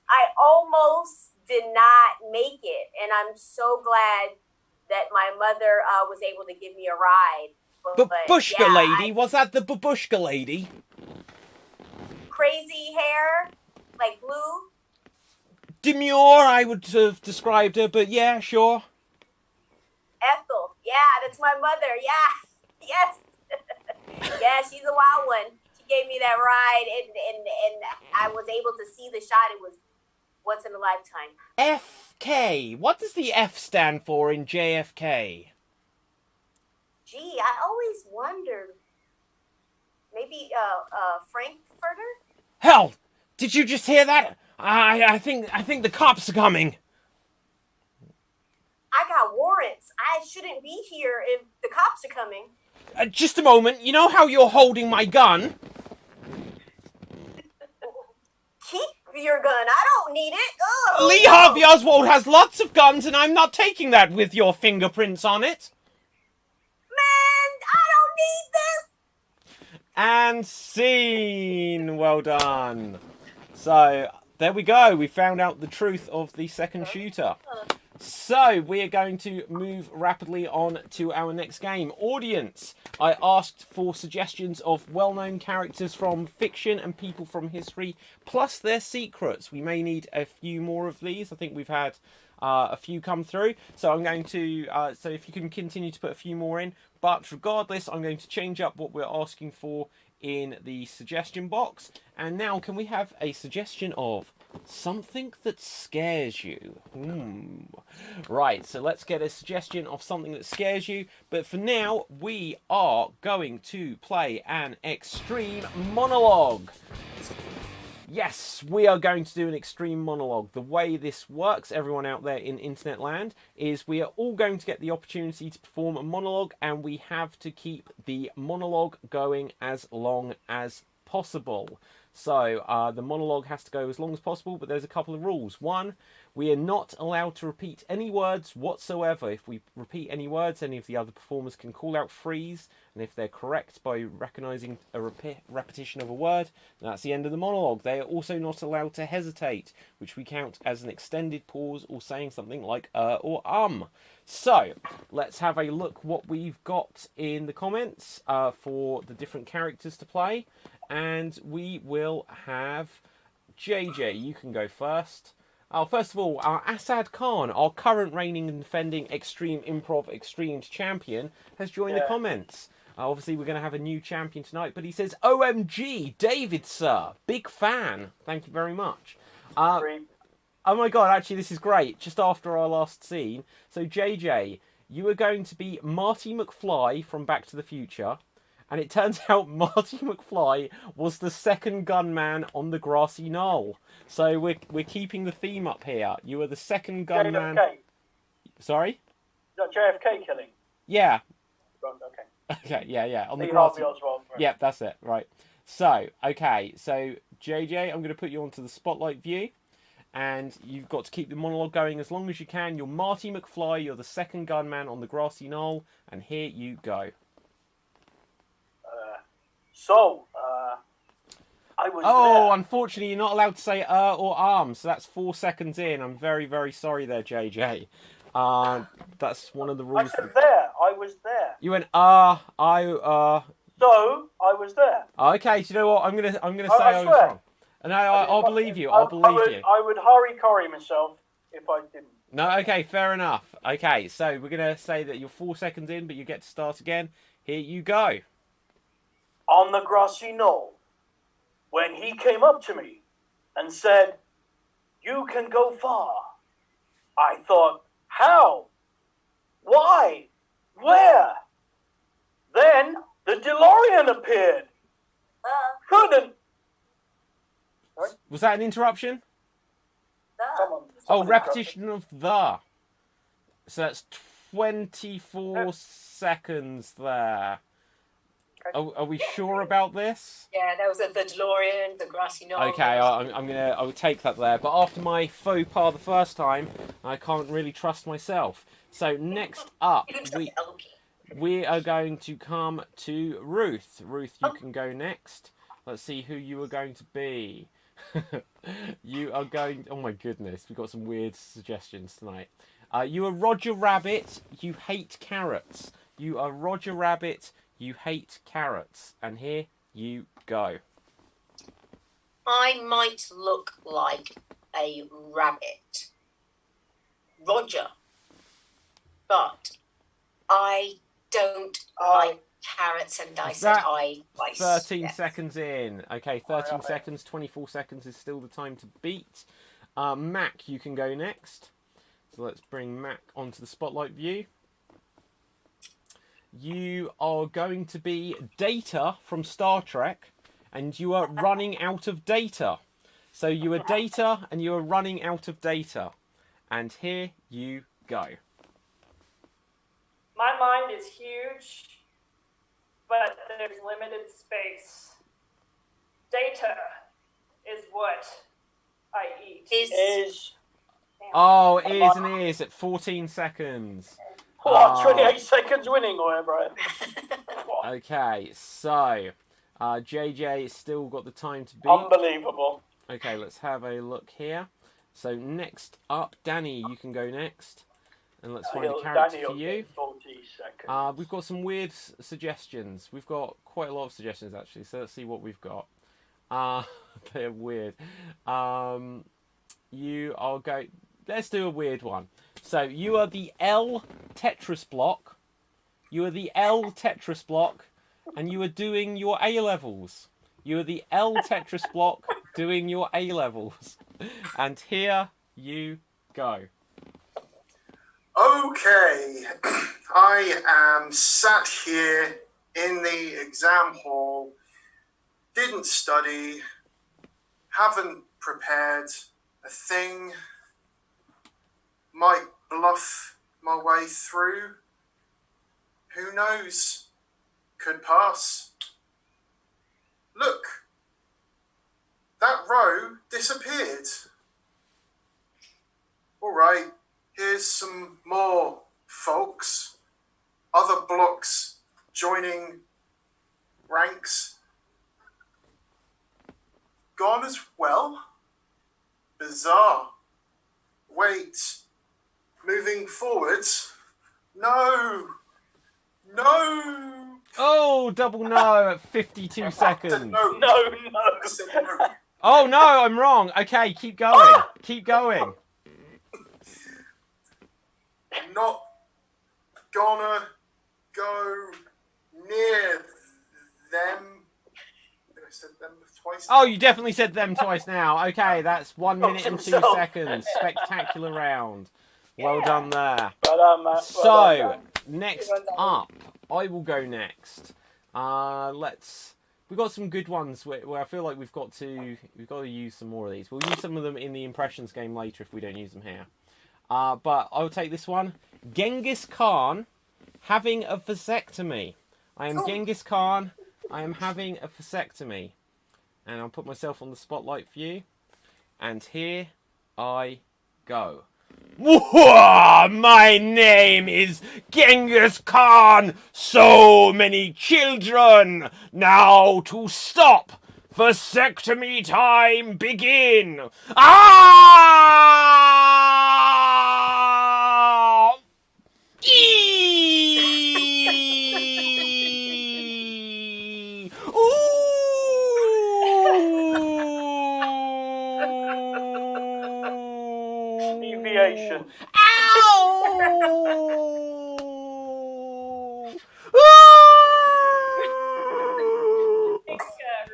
I almost did not make it, and I'm so glad that my mother was able to give me a ride. Babushka yeah, lady? Was that the babushka lady? Crazy hair, like blue. Demure, I would have described her, but yeah, sure. Ethel, yeah, that's my mother, yeah, yes. Yeah, she's a wild one. She gave me that ride, and I was able to see the shot. It was once in a lifetime. FK. What does the F stand for in JFK? Gee, I always wondered. Maybe, Frankfurter? Hell, did you just hear that? I think the cops are coming. I got warrants. I shouldn't be here if the cops are coming. Just a moment. You know how you're holding my gun? Keep your gun. I don't need it. Ugh. Lee Harvey Oswald has lots of guns, and I'm not taking that with your fingerprints on it. Man, I don't need this. And scene. Well done. So, there we go. We found out the truth of the second shooter. So, we are going to move rapidly on to our next game. Audience, I asked for suggestions of well-known characters from fiction and people from history, plus their secrets. We may need a few more of these. I think we've had a few come through. So I'm going to, so if you can continue to put a few more in. But regardless, I'm going to change up what we're asking for in the suggestion box. And now, can we have a suggestion of something that scares you? Right, so let's get a suggestion of something that scares you. But for now, we are going to play an extreme monologue. Yes, we are going to do an extreme monologue. The way this works, everyone out there in internet land, is we are all going to get the opportunity to perform a monologue, and we have to keep the monologue going as long as possible. So the monologue has to go as long as possible, but there's a couple of rules. One, we are not allowed to repeat any words whatsoever. If we repeat any words, any of the other performers can call out freeze, and if they're correct by recognising a repetition of a word, that's the end of the monologue. They are also not allowed to hesitate, which we count as an extended pause or saying something like or So, let's have a look what we've got in the comments for the different characters to play. And we will have JJ, you can go first. Oh, first of all, Assad Khan, our current reigning and defending Extreme Improv Extremed champion, has joined the comments. Obviously, we're going to have a new champion tonight, but he says, OMG, David, sir. Big fan. Thank you very much. Oh my god, actually, this is great. Just after our last scene. So, JJ, you are going to be Marty McFly from Back to the Future. And it turns out Marty McFly was the second gunman on the grassy knoll. So we're keeping the theme up here. You were the second gunman. JFK. Sorry? Is that JFK killing? Yeah. Okay. Okay, yeah. On the Lee grassy. Harvey Oswald, right. Yep, that's it. Right. So, okay. So, JJ, I'm going to put you onto the spotlight view. And you've got to keep the monologue going as long as you can. You're Marty McFly. You're the second gunman on the grassy knoll. And here you go. I was there. Unfortunately, you're not allowed to say or so that's 4 seconds in. I'm very, very sorry there, JJ. That's one of the rules. I said there. I was there. You went So I was there. Okay, do you know what? I'm gonna say I was wrong. No, I'll believe you. I'll believe you. I would hurry myself if I didn't. No, okay, fair enough. Okay, so we're gonna say that you're 4 seconds in, but you get to start again. Here you go. On the grassy knoll, when he came up to me and said, "You can go far," I thought, how? Why? Where? Then the DeLorean appeared. Couldn't. Sorry? Was that an interruption? Repetition of the. So that's 24 seconds there. Are we sure about this? Yeah, there was the DeLorean, the grassy knoll. Okay, I will take that there. But after my faux pas the first time, I can't really trust myself. So next up, we are going to come to Ruth. Ruth, you can go next. Let's see who you are going to be. You are going. Oh my goodness, we've got some weird suggestions tonight. You are Roger Rabbit. You hate carrots. You are Roger Rabbit. You hate carrots. And here you go. I might look like a rabbit, Roger, but I don't like carrots, and I said I like 13 seconds in. Okay, 13 seconds, 24 seconds is still the time to beat. Mac, you can go next. So let's bring Mac onto the spotlight view. You are going to be Data from Star Trek, and you are running out of data. So you are Data, and you are running out of data. And here you go. My mind is huge, but there's limited space. Data is what I eat. Is. Oh, it is and is at 14 seconds. What, 28 seconds winning or whatever? Okay, so JJ still got the time to beat. Unbelievable. Okay, let's have a look here. So next up, Danny, you can go next. And let's find a character for you. 40 seconds. We've got some weird suggestions. We've got quite a lot of suggestions, actually. So let's see what we've got. They're weird. You are going... Let's do a weird one. So you are the L Tetris block. You are the L Tetris block. And you are doing your A-levels. You are the L Tetris block doing your A-levels. And here you go. Okay, I am sat here in the exam hall, didn't study, haven't prepared a thing, might bluff my way through, who knows, could pass. Look, that row disappeared. All right. Here's some more folks, other blocks joining ranks. Gone as well? Bizarre. Wait, moving forwards? No! No! Oh, double no at 52 seconds. No. No. I said no. Oh no, I'm wrong. Okay, keep going. Keep going. Not gonna go near them. I said them twice. Oh, you definitely said them twice now. Okay, that's 1 minute and 2 seconds. Spectacular round. Well done there. So, next up, I will go next. We've got some good ones where I feel like we've got to use some more of these. We'll use some of them in the impressions game later if we don't use them here. But I'll take this one. Genghis Khan having a vasectomy. I am Genghis Khan. I am having a vasectomy. And I'll put myself on the spotlight for you. And here I go. My name is Genghis Khan. So many children. Now to stop. Vasectomy time begin. Ah! Deviation.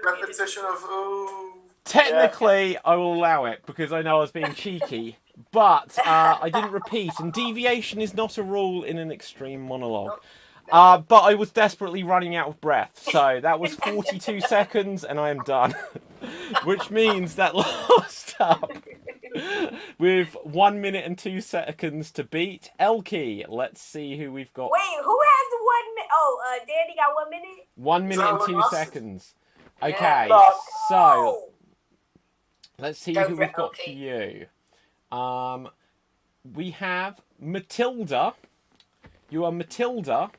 Repetition of ooh. Technically, I will allow it because I know I was being cheeky, but I didn't repeat, and deviation is not a rule in an extreme monologue. But I was desperately running out of breath, so that was 42 seconds, and I am done. Which means that last up, with 1 minute and 2 seconds to beat, Elkie. Let's see who we've got. Wait, who has the 1 minute? Oh, Danny got 1 minute? 1 minute and 2 seconds. Okay, Yeah. so let's see who we've got for you. We have Matilda. You are Matilda,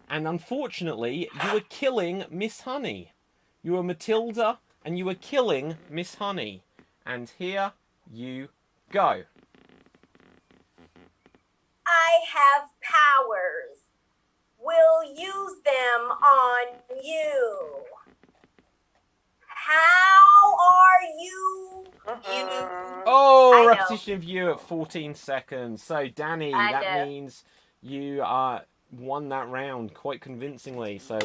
and unfortunately, you are killing Miss Honey. You are Matilda, and you are killing Miss Honey. And here you go. I have powers. Will use them on you. How are you? Oh, repetition of you at 14 seconds. So, Danny, that means you won that round quite convincingly. So,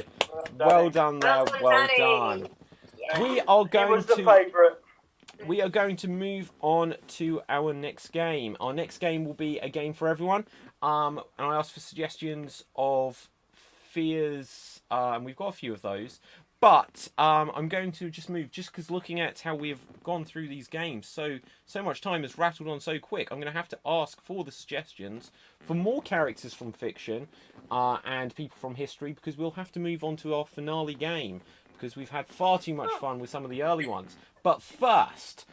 well done there. Well done. We are going to move on to our next game. Our next game will be a game for everyone. And I asked for suggestions of fears, and we've got a few of those. But I'm going to just move, just because looking at how we've gone through these games, so much time has rattled on so quick, I'm going to have to ask for the suggestions for more characters from fiction and people from history, because we'll have to move on to our finale game, because we've had far too much fun with some of the early ones. But first,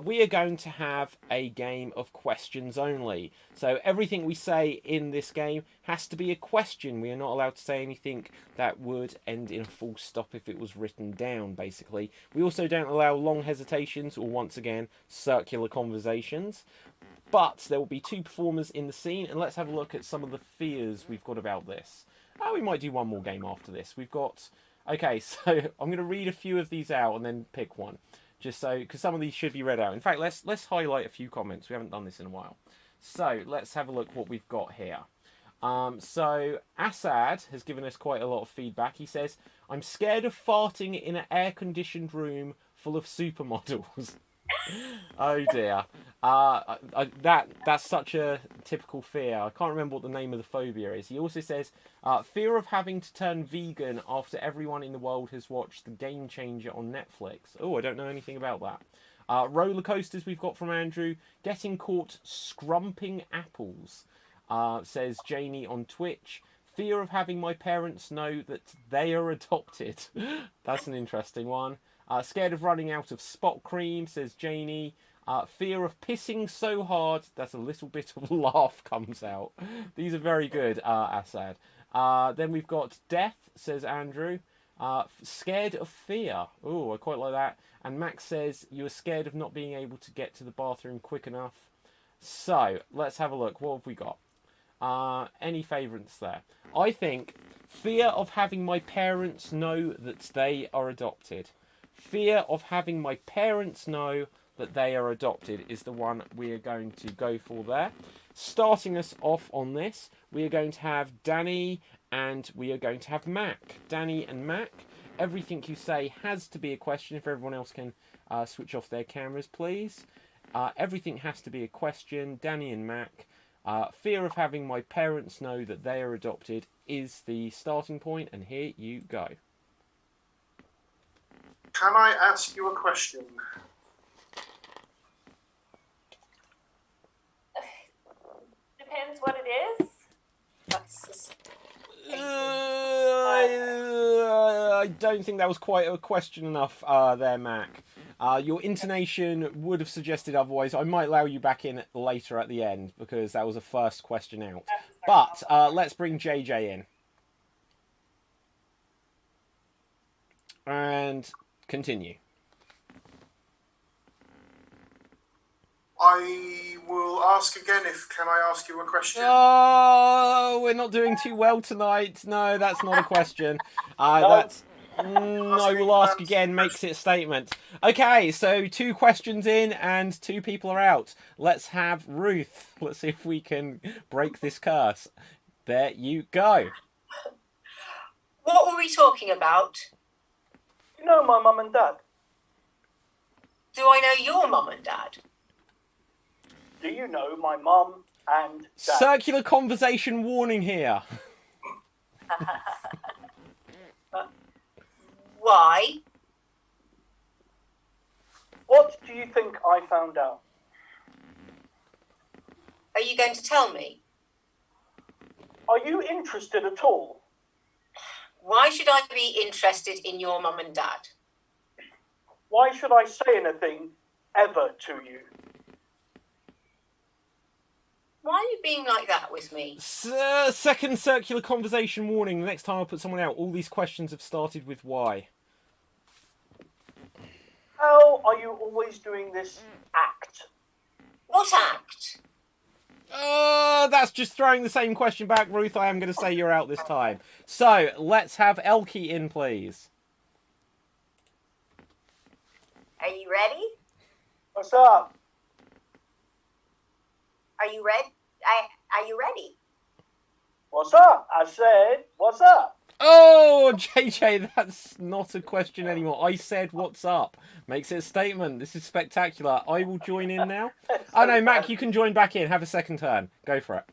we are going to have a game of questions only. So everything we say in this game has to be a question. We are not allowed to say anything that would end in a full stop if it was written down, basically. We also don't allow long hesitations or, once again, circular conversations. But there will be two performers in the scene, and let's have a look at some of the fears we've got about this. We might do one more game after this. We've got... Okay, so I'm going to read a few of these out and then pick one. Just so, because some of these should be read out. In fact, let's highlight a few comments. We haven't done this in a while. So let's have a look what we've got here. So Assad has given us quite a lot of feedback. He says, "I'm scared of farting in an air-conditioned room full of supermodels." Oh dear. That's such a typical fear. I can't remember what the name of the phobia is. He also says, fear of having to turn vegan after everyone in the world has watched The Game Changer on Netflix. Oh, I don't know anything about that. Roller coasters we've got from Andrew. Getting caught scrumping apples, says Janie on Twitch. Fear of having my parents know that they are adopted. That's an interesting one. Scared of running out of spot cream, says Janie. Fear of pissing so hard that a little bit of laugh comes out. These are very good, Assad. Then we've got death, says Andrew. Scared of fear. Oh, I quite like that. And Max says, you are scared of not being able to get to the bathroom quick enough. So, let's have a look. What have we got? Any favourites there? I think fear of having my parents know that they are adopted. Fear of having my parents know that they are adopted is the one we are going to go for there. Starting us off on this, we are going to have Danny and we are going to have Mac. Danny and Mac, everything you say has to be a question. If everyone else can switch off their cameras, please. Everything has to be a question. Danny and Mac. Fear of having my parents know that they are adopted is the starting point, and here you go. Can I ask you a question? Depends what it is. I don't think that was quite a question enough there, Mac. Your intonation would have suggested otherwise. I might allow you back in later at the end because that was a first question out. But let's bring JJ in. And continue. I will ask again can I ask you a question? Oh, we're not doing too well tonight. No, that's not a question. That's... I will ask again makes it a statement. Okay, so 2 questions in and 2 people are out. Let's have Ruth. Let's see if we can break this curse. There you go. What were we talking about? You know my mum and dad. Do I know your mum and dad? Do you know my mum and dad? Circular conversation warning here. Why? What do you think I found out? Are you going to tell me? Are you interested at all? Why should I be interested in your mum and dad? Why should I say anything ever to you? Why are you being like that with me? Second circular conversation warning. The next time I put someone out, all these questions have started with why. How are you always doing this act? What act? That's just throwing the same question back, Ruth. I am going to say you're out this time. So, let's have Elkie in, please. Are you ready? What's up? Are you ready? Are you ready? What's up? I said, what's up? Oh, JJ, that's not a question anymore. I said, what's up? Makes it a statement. This is spectacular. I will join in now. Oh, no, Mac, you can join back in. Have a second turn. Go for it.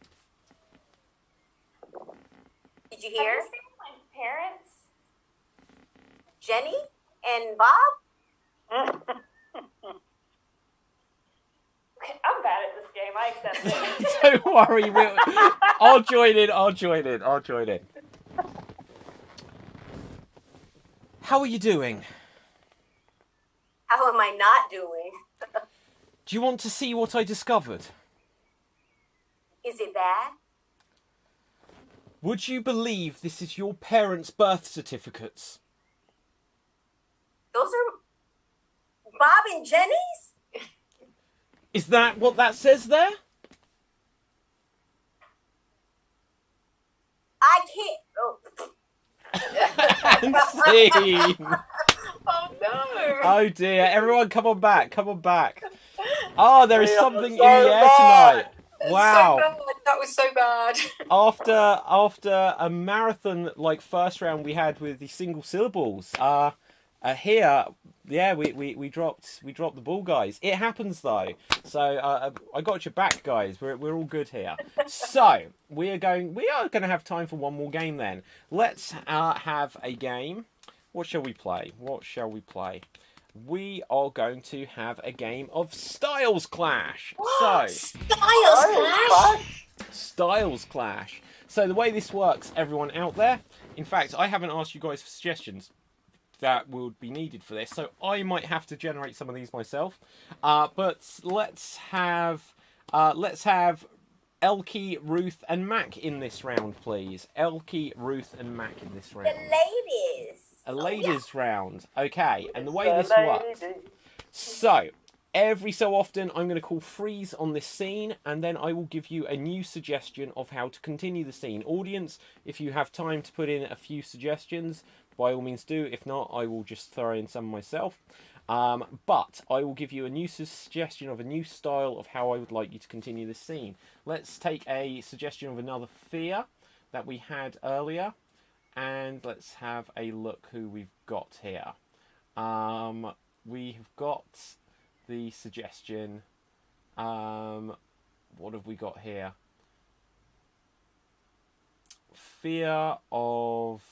Did you hear? Have you seen my parents? Jenny and Bob? I'm bad at this game. I accept it. Don't worry. I'll join in. I'll join in. I'll join in. How are you doing? How am I not doing? Do you want to see what I discovered? Is it bad? Would you believe this is your parents' birth certificates? Those are Bob and Jenny's? Is that what that says there? I can't. Oh. And scene. Oh no! Oh dear! Everyone, come on back! Come on back! Oh, there is something in the air bad. tonight. Wow! So bad. That was so bad. After a marathon like first round we had with the single syllables, here, yeah, we dropped the ball, guys. It happens though. So I got your back, guys. We're all good here. So we are going to have time for one more game then. Let's have a game. What shall we play? What shall we play? We are going to have a game of Styles Clash. So Styles Clash. Styles Clash. So the way this works, everyone out there. In fact, I haven't asked you guys for suggestions that would be needed for this, so I might have to generate some of these myself. But let's have Elkie, Ruth, and Mac in this round, please. Elkie, Ruth, and Mac in this round. The ladies. A ladies round. Okay, and the way this works. So, every so often, I'm going to call freeze on this scene, and then I will give you a new suggestion of how to continue the scene. Audience, if you have time to put in a few suggestions, by all means do. If not, I will just throw in some myself. But I will give you a new suggestion of a new style of how I would like you to continue this scene. Let's take a suggestion of another fear that we had earlier, and let's have a look who we've got here. We have got the suggestion. What have we got here? Fear of...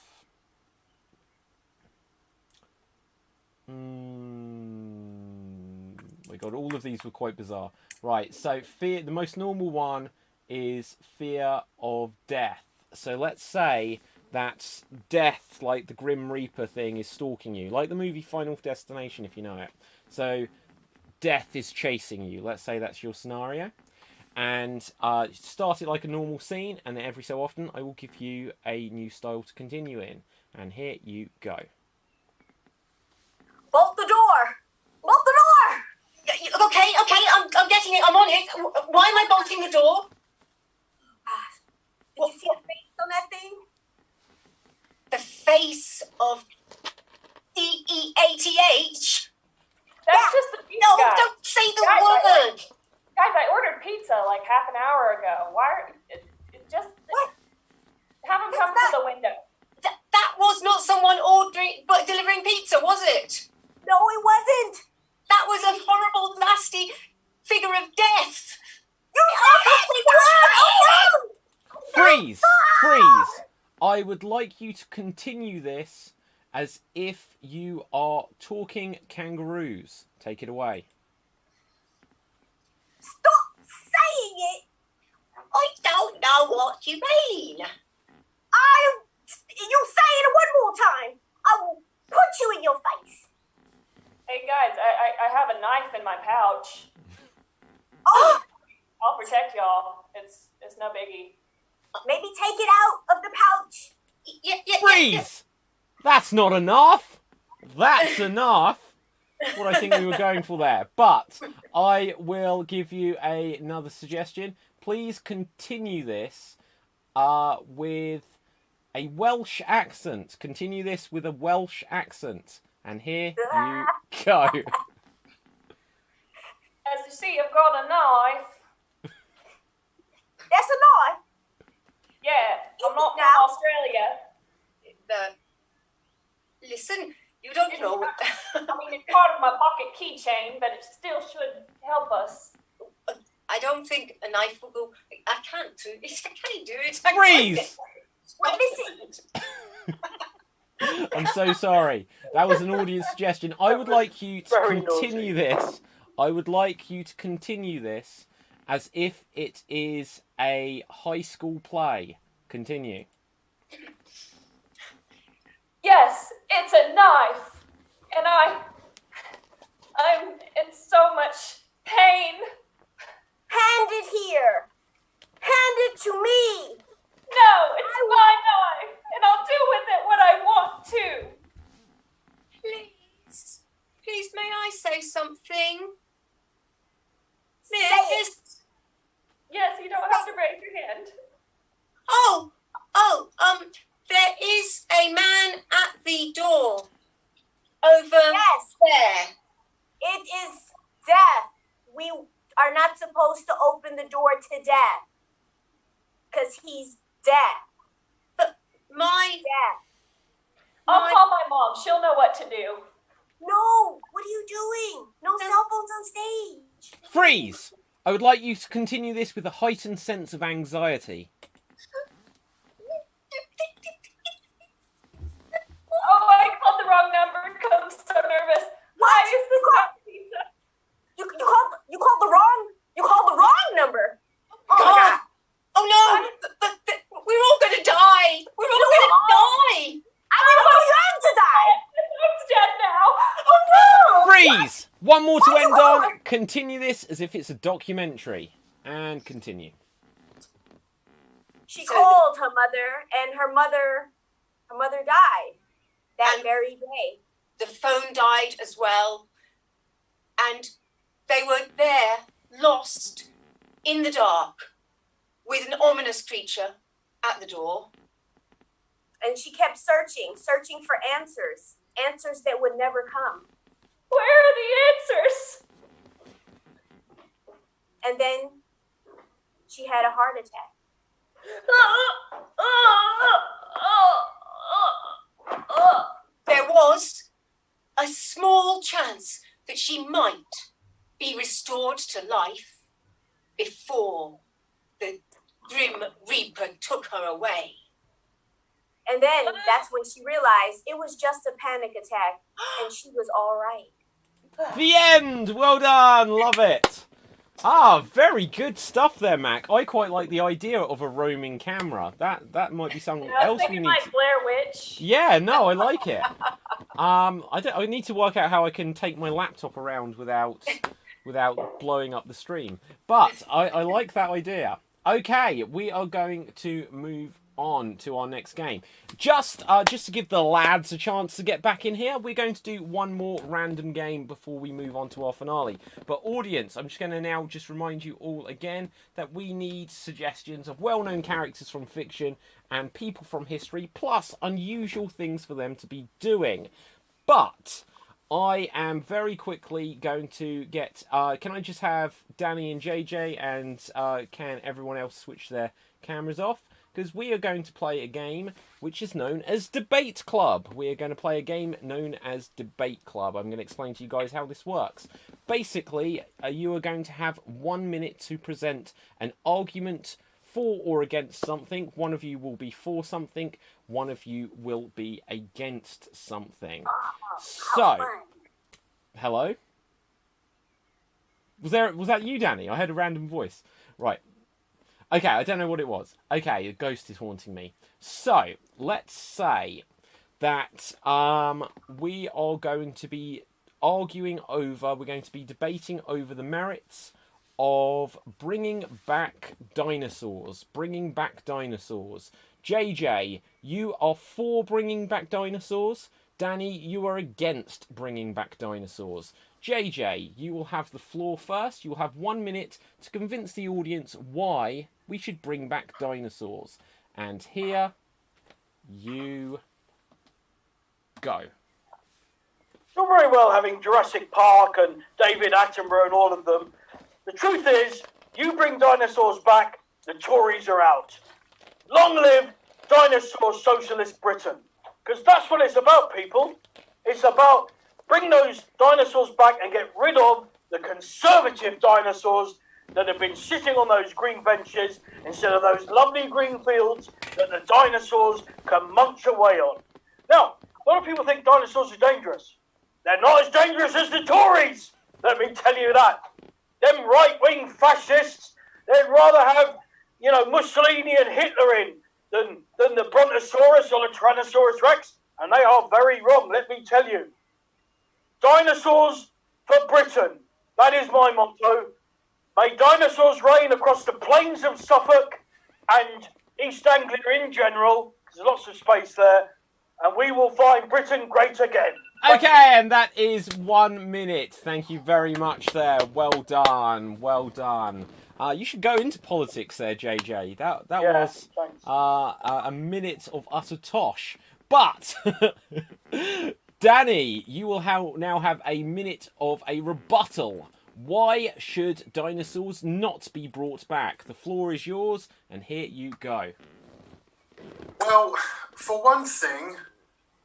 my God, all of these were quite bizarre. Right, so fear. The most normal one is fear of death. So let's say that death, like the Grim Reaper thing, is stalking you, like the movie Final Destination, if you know it. So death is chasing you. Let's say that's your scenario. And start it like a normal scene, and then every so often I will give you a new style to continue in. And here you go. Bolt the door! Bolt the door! Okay, I'm getting it. I'm on it. Why am I bolting the door? Did you see a face on that thing? The face of DEATH? That's just the pizza. No, guy. don't say the Guys, word. Guys, I ordered pizza like half an hour ago. Why? Just what? Have them come to the window. That was not someone delivering pizza, was it? No, it wasn't. That was a horrible, nasty figure of death. Freeze! Freeze! I would like you to continue this as if you are talking kangaroos. Take it away. Stop saying it! I don't know what you mean. You say it one more time. I will put you in your face. Hey guys, I have a knife in my pouch. Oh! I'll protect y'all. It's no biggie. Maybe take it out of the pouch. Freeze! That's not enough! That's enough! What I think we were going for there. But I will give you another suggestion. Please continue this with a Welsh accent. Continue this with a Welsh accent. And here you go. As you see, I've got a knife. That's a knife? Yeah, I'm not from Australia. Listen, you don't know. I mean, it's part of my pocket keychain, but it still should help us. I don't think a knife will go. I can't do it. Freeze! We're missing. I'm so sorry. That was an audience suggestion. I would like you to continue this. I would like you to continue this as if it is a high school play. Continue. Yes, it's a knife, and I'm in so much pain. Hand it here. Hand it to me. No, it's my knife, and I'll do with it what I want to. Please, may I say something? Yes, you don't have to raise your hand. There is a man at the door over there. It is death. We are not supposed to open the door to death. Because he's dead. But death. I'll call my mom. She'll know what to do. No, what are you doing? No cell phones on stage. Freeze! I would like you to continue this with a heightened sense of anxiety. Oh, I called the wrong number because I'm so nervous. Why is this not pizza? You called the wrong number. Oh my God. Oh no! But we're all gonna die. We're all gonna die. I didn't want you to die. I'm dead now. Oh no! Freeze! One more to end on. Continue this as if it's a documentary. And continue. She called her mother, and her mother died that very day. The phone died as well, and they were there, lost in the dark, with an ominous creature at the door. And she kept searching for answers that would never come. Where are the answers? And then she had a heart attack. There was a small chance that she might be restored to life before the Grim Reaper took her away. And then that's when she realized it was just a panic attack and she was all right. The end! Well done! Love it! Ah, very good stuff there, Mac. I quite like the idea of a roaming camera. That might be something else we need. Like Blair Witch. Yeah, no, I like it. I need to work out how I can take my laptop around without blowing up the stream. But I like that idea. Okay, we are going to move on to our next game. Just to give the lads a chance to get back in here, we're going to do one more random game before we move on to our finale. But audience, I'm just going to now just remind you all again that we need suggestions of well-known characters from fiction and people from history, plus unusual things for them to be doing. But I am very quickly going to get... can I just have Danny and JJ, and can everyone else switch their cameras off? Because we are going to play a game which is known as Debate Club. We are going to play a game known as Debate Club. I'm going to explain to you guys how this works. Basically, you are going to have 1 minute to present an argument for or against something. One of you will be for something. One of you will be against something. So, hello? Was that you, Danny? I heard a random voice. Right. Okay, I don't know what it was. Okay, a ghost is haunting me. So, let's say that we are going to be we're going to be debating over the merits of bringing back dinosaurs. JJ, you are for bringing back dinosaurs. Danny, you are against bringing back dinosaurs. JJ, you will have the floor first. You will have 1 minute to convince the audience why we should bring back dinosaurs. And here you go. You're very well having Jurassic Park and David Attenborough and all of them. The truth is, you bring dinosaurs back, the Tories are out. Long live Dinosaur Socialist Britain. Because that's what it's about, people. It's about bring those dinosaurs back and get rid of the conservative dinosaurs that have been sitting on those green benches instead of those lovely green fields that the dinosaurs can munch away on. Now, a lot of people think dinosaurs are dangerous. They're not as dangerous as the Tories, let me tell you that. Them right-wing fascists, they'd rather have, Mussolini and Hitler in than the Brontosaurus or the Tyrannosaurus Rex, and they are very wrong, let me tell you. Dinosaurs for Britain. That is my motto. May dinosaurs reign across the plains of Suffolk and East Anglia in general. There's lots of space there. And we will find Britain great again. Okay, and that is 1 minute. Thank you very much there. Well done. Well done. You should go into politics there, JJ. That was a minute of utter tosh. But... Danny, you will now have a minute of a rebuttal. Why should dinosaurs not be brought back? The floor is yours, and here you go. Well, for one thing,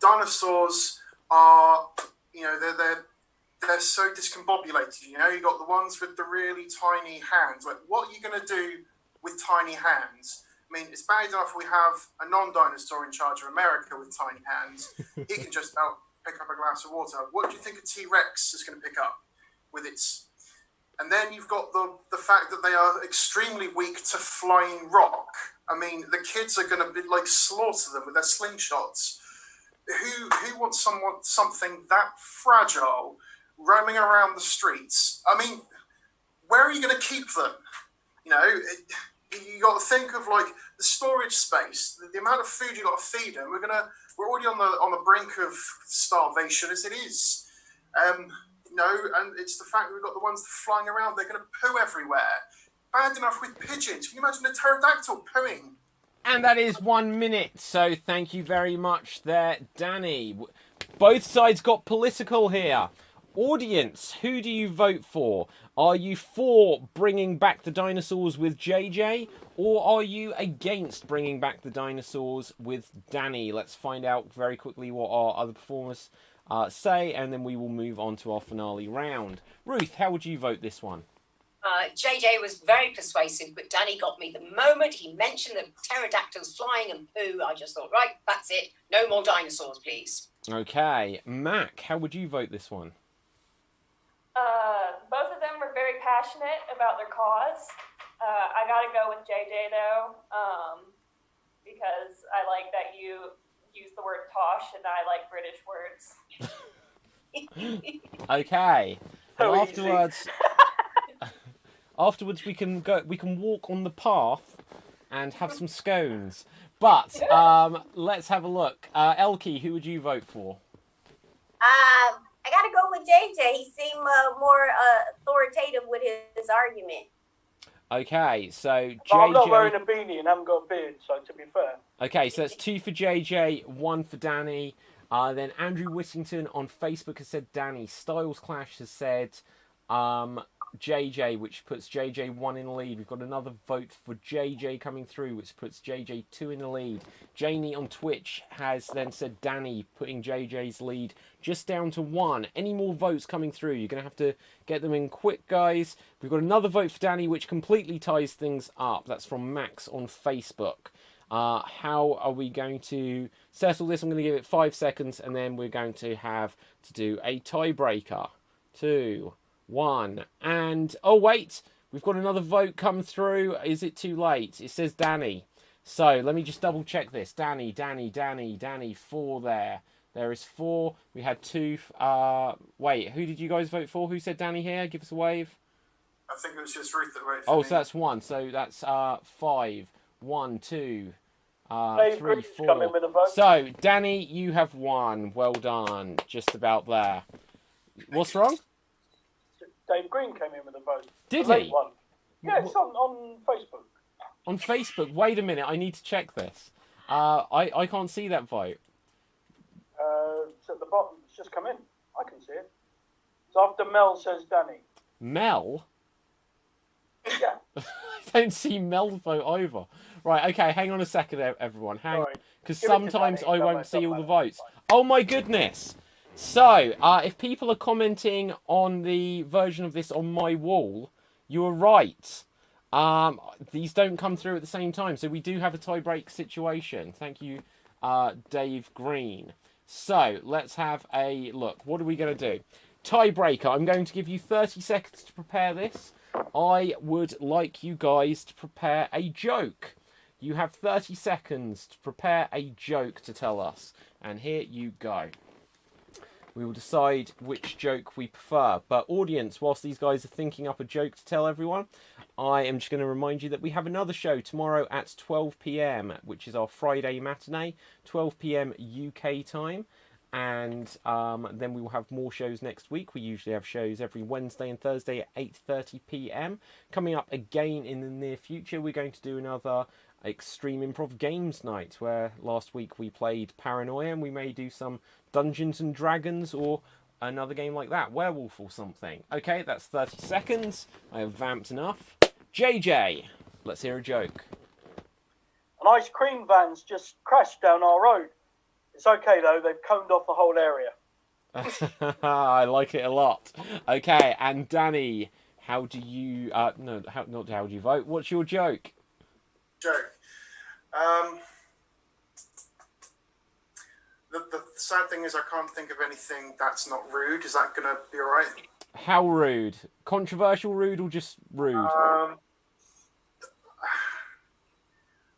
dinosaurs are, they're so discombobulated. You got the ones with the really tiny hands. Like, what are you going to do with tiny hands? I mean, it's bad enough we have a non-dinosaur in charge of America with tiny hands. He can just pick up a glass of water. What do you think a T-Rex is going to pick up with its... And then you've got the fact that they are extremely weak to flying rock. I mean, the kids are going to slaughter them with their slingshots. Who wants something that fragile roaming around the streets? I mean, where are you going to keep them? You got to think of the storage space, the amount of food you got to feed them. We're already on the brink of starvation as it is. And it's the fact that we've got the ones flying around. They're going to poo everywhere. Bad enough with pigeons. Can you imagine a pterodactyl pooing And that is 1 minute, so thank you very much there, Danny. Both sides got political here. Audience, who do you vote for? Are you for bringing back the dinosaurs with JJ, or are you against bringing back the dinosaurs with Danny? Let's find out very quickly what our other performers say, and then we will move on to our finale round. Ruth, how would you vote this one? JJ was very persuasive, but Danny got me the moment he mentioned the pterodactyls flying and poo. I just thought, right, that's it. No more dinosaurs, please. Okay, Mac, how would you vote this one? Both of them were very passionate about their cause. I gotta go with JJ though, because I like that you use the word tosh, and I like British words. Okay. So afterwards, afterwards we can go. We can walk on the path and have some scones. But let's have a look. Elkie, who would you vote for? I gotta go with JJ. He seemed more authoritative with his argument. Okay, so JJ. But I'm not wearing a beanie and haven't got a beard, so to be fair. Okay, so that's 2 for JJ, 1 for Danny. Then Andrew Whittington on Facebook has said Danny. Styles Clash has said JJ, which puts JJ 1 in the lead. We've got another vote for JJ coming through, which puts JJ 2 in the lead. Janie on Twitch has then said Danny, putting JJ's lead just down to 1. Any more votes coming through? You're going to have to get them in quick, guys. We've got another vote for Danny, which completely ties things up. That's from Max on Facebook. How are we going to settle this? I'm going to give it 5 seconds, and then we're going to have to do a tiebreaker. 2, 1, and oh wait, we've got another vote come through. Is it too late? It says Danny. So let me just double check this. Danny, 4 there. There is 4. We had 2. Wait, who did you guys vote for? Who said Danny here? Give us a wave. I think it was just Ruth that voted for Oh, me. so that's 1. So that's 5. 1, 2, Dave 3, Green's 4. come in with a vote. So Danny, you have won. Well done. Just about there. What's wrong? Dave Green came in with a vote. Did The late he? One. Yeah, it's on Facebook. On Facebook? Wait a minute, I need to check this. I can't see that vote. It's at the bottom. It's just come in. I can see it. So after Mel says Danny. Mel? Yeah. I don't see Mel's vote over. Right, okay, hang on a second, everyone. Hang, because sometimes I won't see all the votes. Oh my goodness! So, if people are commenting on the version of this on my wall, you are right. These don't come through at the same time, so we do have a tie-break situation. Thank you, Dave Green. So, let's have a look. What are we going to do? Tiebreaker. I'm going to give you 30 seconds to prepare this. I would like you guys to prepare a joke. You have 30 seconds to prepare a joke to tell us. And here you go. We will decide which joke we prefer. But audience, whilst these guys are thinking up a joke to tell everyone, I am just going to remind you that we have another show tomorrow at 12 p.m, which is our Friday matinee, 12 p.m. UK time. And then we will have more shows next week. We usually have shows every Wednesday and Thursday at 8:30 p.m. Coming up again in the near future, we're going to do another Extreme Improv Games Night, where last week we played Paranoia, and we may do some Dungeons and Dragons or another game like that, Werewolf or something. Okay, that's 30 seconds. I have vamped enough. JJ, let's hear a joke. An ice cream van's just crashed down our road. It's okay though, they've coned off the whole area. I like it a lot. Okay, and Danny, how do you not how do you vote? What's your joke? Joke. The sad thing is I can't think of anything that's not rude. Is that gonna be alright? How rude? Controversial rude or just rude?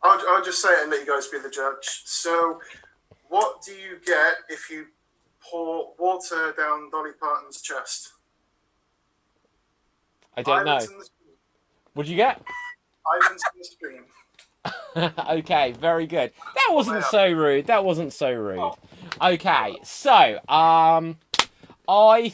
I'll just say it and let you guys be the judge. So, what do you get if you pour water down Dolly Parton's chest? I don't know. What'd you get? Islands in the stream. Okay, very good. That wasn't so rude. That wasn't so rude. Okay, so I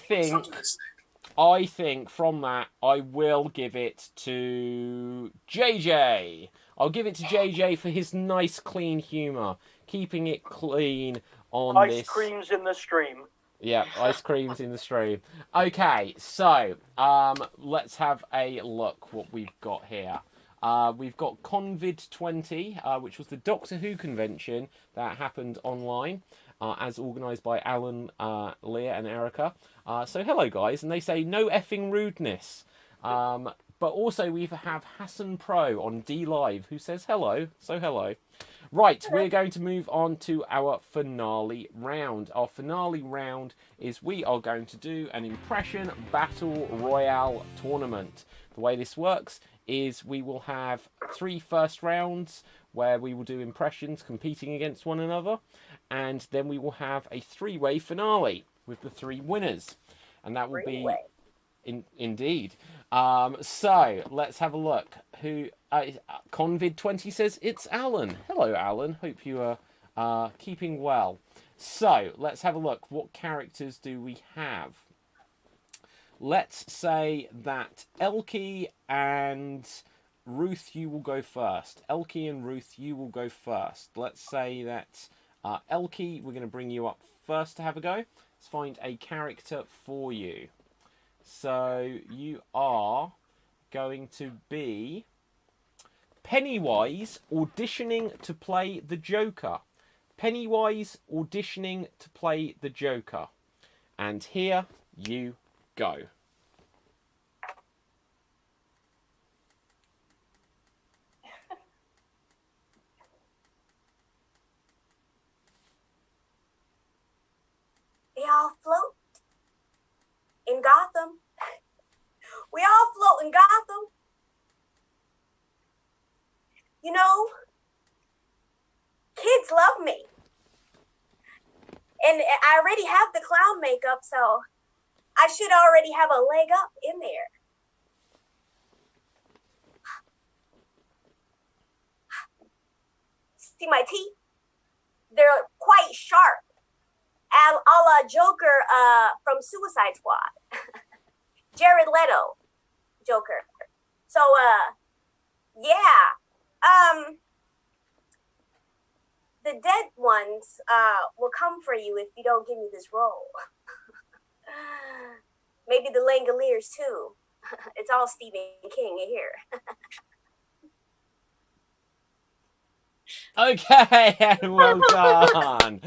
think from that I will give it to JJ. I'll give it to JJ for his nice, clean humour, keeping it clean on Ice this. creams in the stream. Yeah, ice creams in the stream. Okay, so let's have a look what we've got here. We've got Convid 20, which was the Doctor Who convention that happened online, as organised by Alan, Leah and Erica. So hello guys, and they say no effing rudeness. But also we have Hassan Pro on D Live who says hello, so hello. Right, we're going to move on to our finale round. Our finale round is we are going to do an impression battle royale tournament. The way this works is we will have 3 first rounds where we will do impressions competing against one another, and then we will have a 3-way finale with the 3 winners, and that will be indeed. So let's have a look. Who Convid 20 says it's Alan. Hello, Alan. Hope you are keeping well. So let's have a look. What characters do we have? Let's say that Elkie and Ruth, you will go first. Elkie and Ruth, you will go first. Let's say that Elkie, we're going to bring you up first to have a go. Let's find a character for you. So you are going to be Pennywise auditioning to play the Joker. Pennywise auditioning to play the Joker. And here you go. We all float in Gotham. We all float in Gotham. You know, kids love me. And I already have the clown makeup, so I should already have a leg up in there. See my teeth? They're quite sharp. A la Joker from Suicide Squad. Jared Leto Joker. So, yeah. The dead ones will come for you if you don't give me this role. Maybe the Langoliers too. It's all Stephen King here. Okay, well done.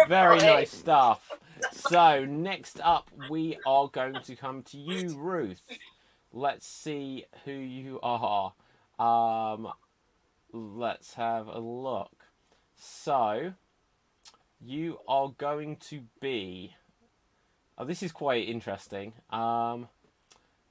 Very nice stuff. So, next up, we are going to come to you, Ruth. Let's see who you are. Let's have a look. So, you are going to be... Oh, this is quite interesting. I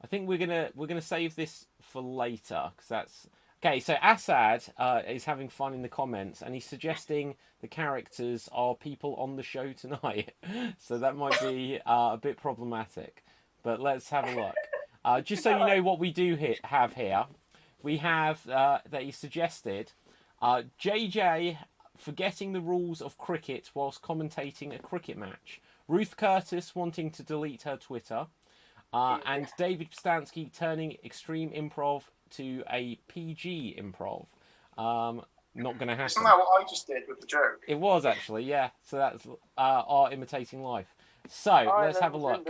think we're gonna save this for later, because that's... Okay, so Assad is having fun in the comments, and he's suggesting the characters are people on the show tonight. So that might be a bit problematic. But let's have a look. Just so you know what we do have here, we have that he suggested JJ forgetting the rules of cricket whilst commentating a cricket match. Ruth Curtis wanting to delete her Twitter. And David Stansky turning extreme improv to a PG improv. Not going to happen. Isn't that what I just did with the joke? It was actually, yeah. So that's art imitating life. So let's have a look.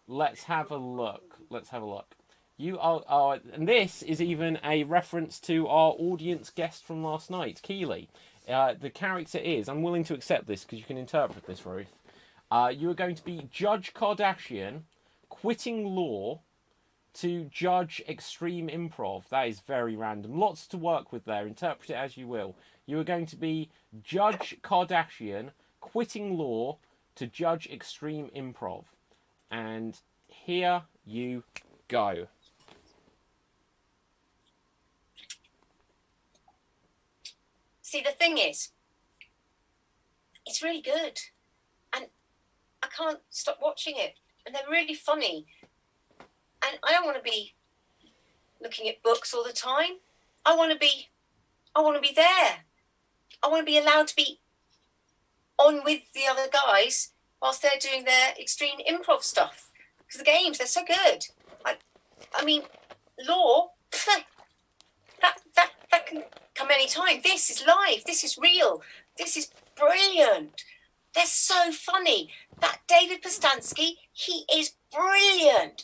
Let's have a look. Let's have a look. You are, and this is even a reference to our audience guest from last night, Keeley. The character is, I'm willing to accept this because you can interpret this, Ruth. You are going to be Judge Kardashian quitting law to judge extreme improv. That is very random. Lots to work with there. Interpret it as you will. You are going to be Judge Kardashian quitting law to judge extreme improv. And here you go. See, the thing is, it's really good. And I can't stop watching it. And they're really funny. And I don't want to be looking at books all the time. I want to be there. I want to be allowed to be on with the other guys whilst they're doing their extreme improv stuff. Because the games, they're so good. I mean, law, that can any time. This is live. This is real. This is brilliant. They're so funny. That David Postansky, he is brilliant.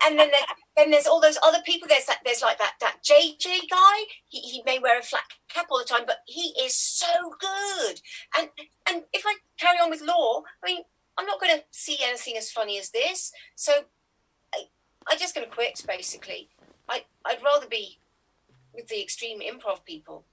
And then there's all those other people. There's like that JJ guy. He may wear a flat cap all the time, but he is so good. And if I carry on with Law, I mean, I'm not going to see anything as funny as this. So I'm just going to quit, basically. I'd rather be with the extreme improv people.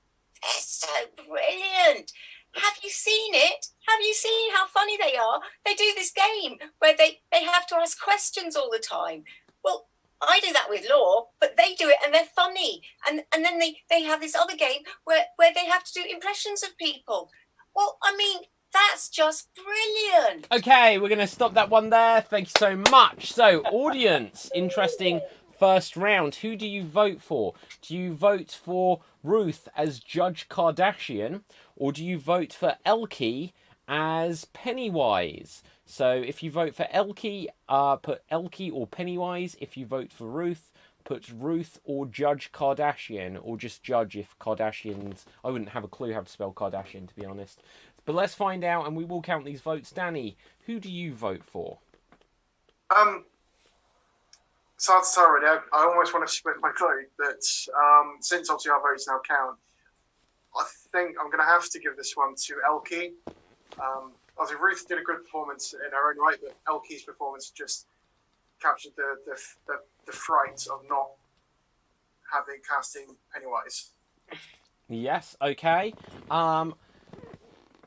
They're so brilliant. Have you seen it? Have you seen how funny they are? They do this game where they have to ask questions all the time. Well, I do that with Law, but they do it and they're funny. And then they have this other game where they have to do impressions of people. Well, I mean, that's just brilliant. Okay, we're going to stop that one there. Thank you so much. So, audience, interesting first round. Who do you vote for? Do you vote for Ruth as Judge Kardashian, or do you vote for Elkie as Pennywise? So if you vote for Elkie, put Elkie or Pennywise. If you vote for Ruth, put Ruth or Judge Kardashian, or just Judge if Kardashians... I wouldn't have a clue how to spell Kardashian, to be honest. But let's find out, and we will count these votes. Danny, who do you vote for? It's hard to tell already. I almost want to split my vote, but since obviously our votes now count, I think I'm going to have to give this one to Elkie. Obviously, Ruth did a good performance in her own right, but Elkie's performance just captured the fright of not having casting Pennywise. Yes, okay.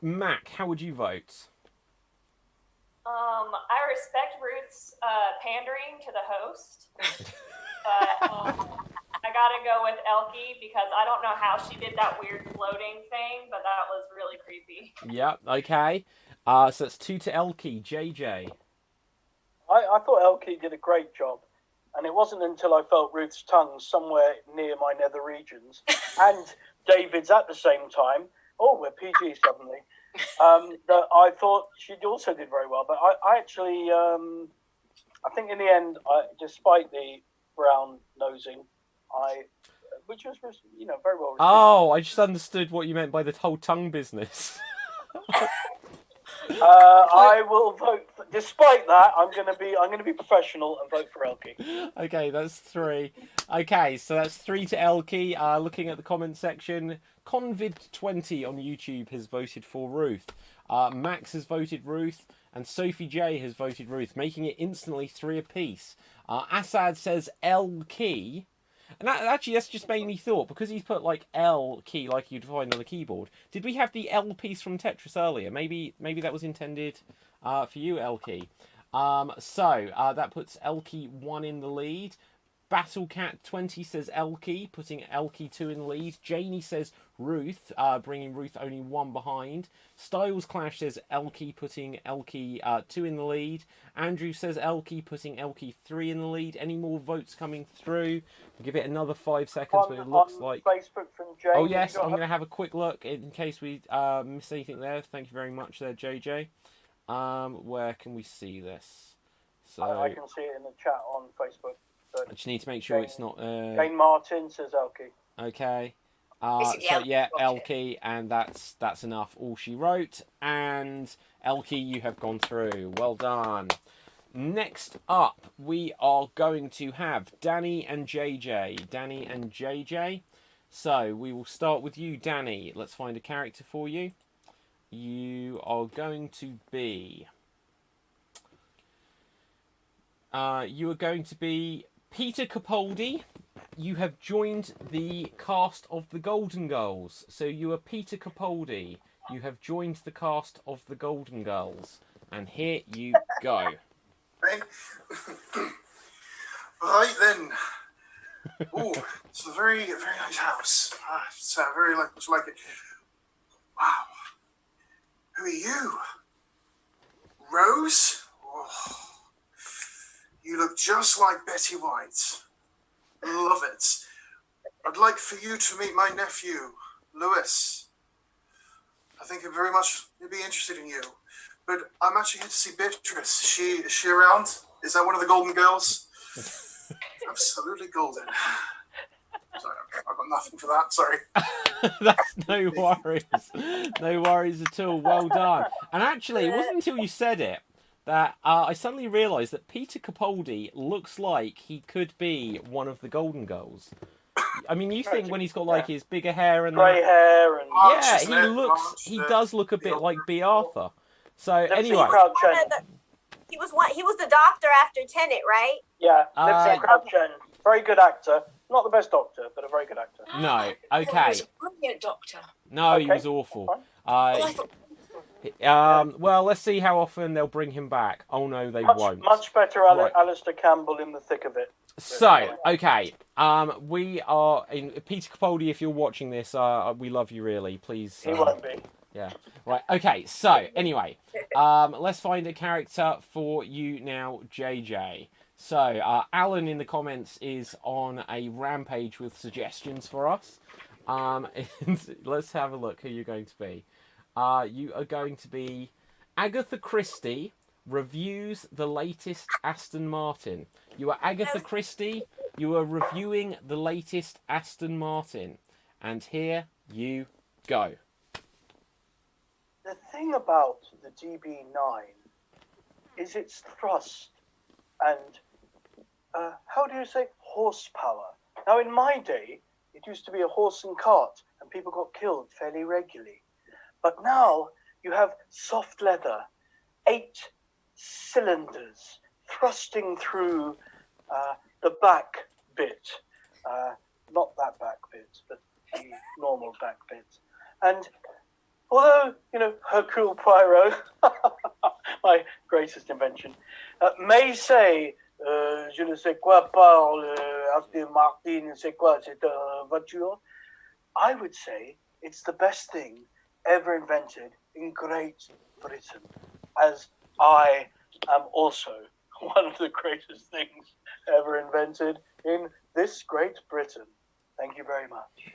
Mac, how would you vote? I respect Ruth's pandering to the host, but I gotta go with Elkie because I don't know how she did that weird floating thing, but that was really creepy. Yep, okay. So that's 2 to Elkie. JJ. I thought Elkie did a great job, and it wasn't until I felt Ruth's tongue somewhere near my nether regions, and David's at the same time. Oh, we're PG suddenly. That I thought she also did very well, but I actually, I think in the end, despite the brown nosing, which was very well received. Oh, I just understood what you meant by the whole tongue business. I will vote. Despite that, I'm going to be professional and vote for Elkie. Okay, that's 3. Okay, so that's 3 to Elkie. Looking at the comment section, Convid20 on YouTube has voted for Ruth. Max has voted Ruth, and Sophie J has voted Ruth, making it instantly 3 apiece. Assad says Elkie. And actually, that's just made me thought, because he's put like L key like you'd find on the keyboard. Did we have the L piece from Tetris earlier? Maybe that was intended for you, Elkie. So that puts Elkie 1 in the lead. Battlecat20 says Elkie, putting Elkie 2 in the lead. Janie says Ruth, bringing Ruth only 1 behind. Styles Clash says Elkie, putting Elkie 2 in the lead. Andrew says Elkie, putting Elkie 3 in the lead. Any more votes coming through? We'll give it another 5 seconds, but it looks like... Facebook from Jane. Oh yes, I'm going to have a quick look in case we missed anything there. Thank you very much there, JJ. Where can we see this? So I can see it in the chat on Facebook. I just need to make sure it's not... Jane Martin says Elkie. Okay. So yeah, Elkie, and that's enough. All she wrote, and Elkie, you have gone through. Well done. Next up, we are going to have Danny and JJ. Danny and JJ. So we will start with you, Danny. Let's find a character for you. You are going to be... you are going to be Peter Capaldi. You have joined the cast of the Golden Girls. So you are Peter Capaldi. You have joined the cast of the Golden Girls. And here you go. Right, right then. Oh, it's a very, very nice house. It's very much like it. Wow. Who are you? Rose? Oh, you look just like Betty White. Love it. I'd like for you to meet my nephew, Lewis. I think he'd very much be interested in you. But I'm actually here to see Beatrice. Is she around? Is that one of the Golden Girls? Absolutely golden. Sorry, I've got nothing for that. Sorry. That's no worries. No worries at all. Well done. And actually, it wasn't until you said it that I suddenly realised that Peter Capaldi looks like he could be one of the Golden Girls. I mean, you think when he's got like his bigger hair and grey hair and he does look a bit like B. Arthur. So anyway, he was the doctor after Tenet, right? Yeah, Vincent Crouch End. Very good actor. Not the best doctor, but a very good actor. No, okay. He was a brilliant doctor. No, he was awful. Well, let's see how often they'll bring him back. Oh no, they won't. Much better, Right. Alistair Campbell in the thick of it. So, okay, we are in Peter Capaldi. If you're watching this, we love you really. Please. He won't be. Yeah. Right. Okay. So, anyway, let's find a character for you now, JJ. So, Alan in the comments is on a rampage with suggestions for us. And let's have a look who you're going to be. You are going to be Agatha Christie reviews the latest Aston Martin. You are Agatha Christie. You are reviewing the latest Aston Martin. And here you go. The thing about the DB9 is its thrust and, how do you say, horsepower. Now, in my day, it used to be a horse and cart, and people got killed fairly regularly. But now, you have soft leather, 8 cylinders thrusting through the back bit. Not that back bit, but the normal back bit. And although, Hercule Poirot, my greatest invention, may say, je ne sais quoi par Aston Martin, c'est quoi cette voiture, I would say it's the best thing ever invented in Great Britain, as I am also one of the greatest things ever invented in this Great Britain. Thank you very much.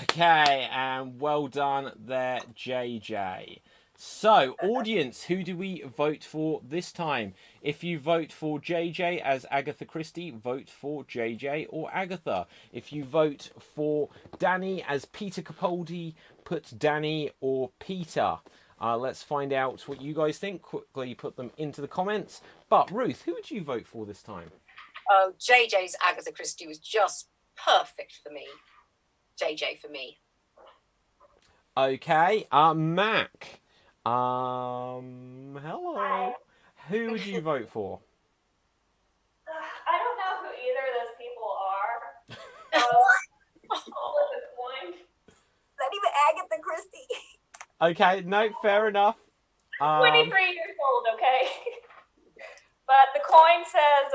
Okay, and well done there, JJ. So, audience, who do we vote for this time? If you vote for JJ as Agatha Christie, vote for JJ or Agatha. If you vote for Danny as Peter Capaldi, put Danny or Peter. Let's find out what you guys think. Quickly put them into the comments. But, Ruth, who would you vote for this time? Oh, JJ's Agatha Christie was just perfect for me. JJ for me. Okay, Mac. Hello. Hi. Who would you vote for? I don't know who either of those people are. I'll flip a coin. Not even Agatha Christie. Okay, no, fair enough. 23 years old, okay? But the coin says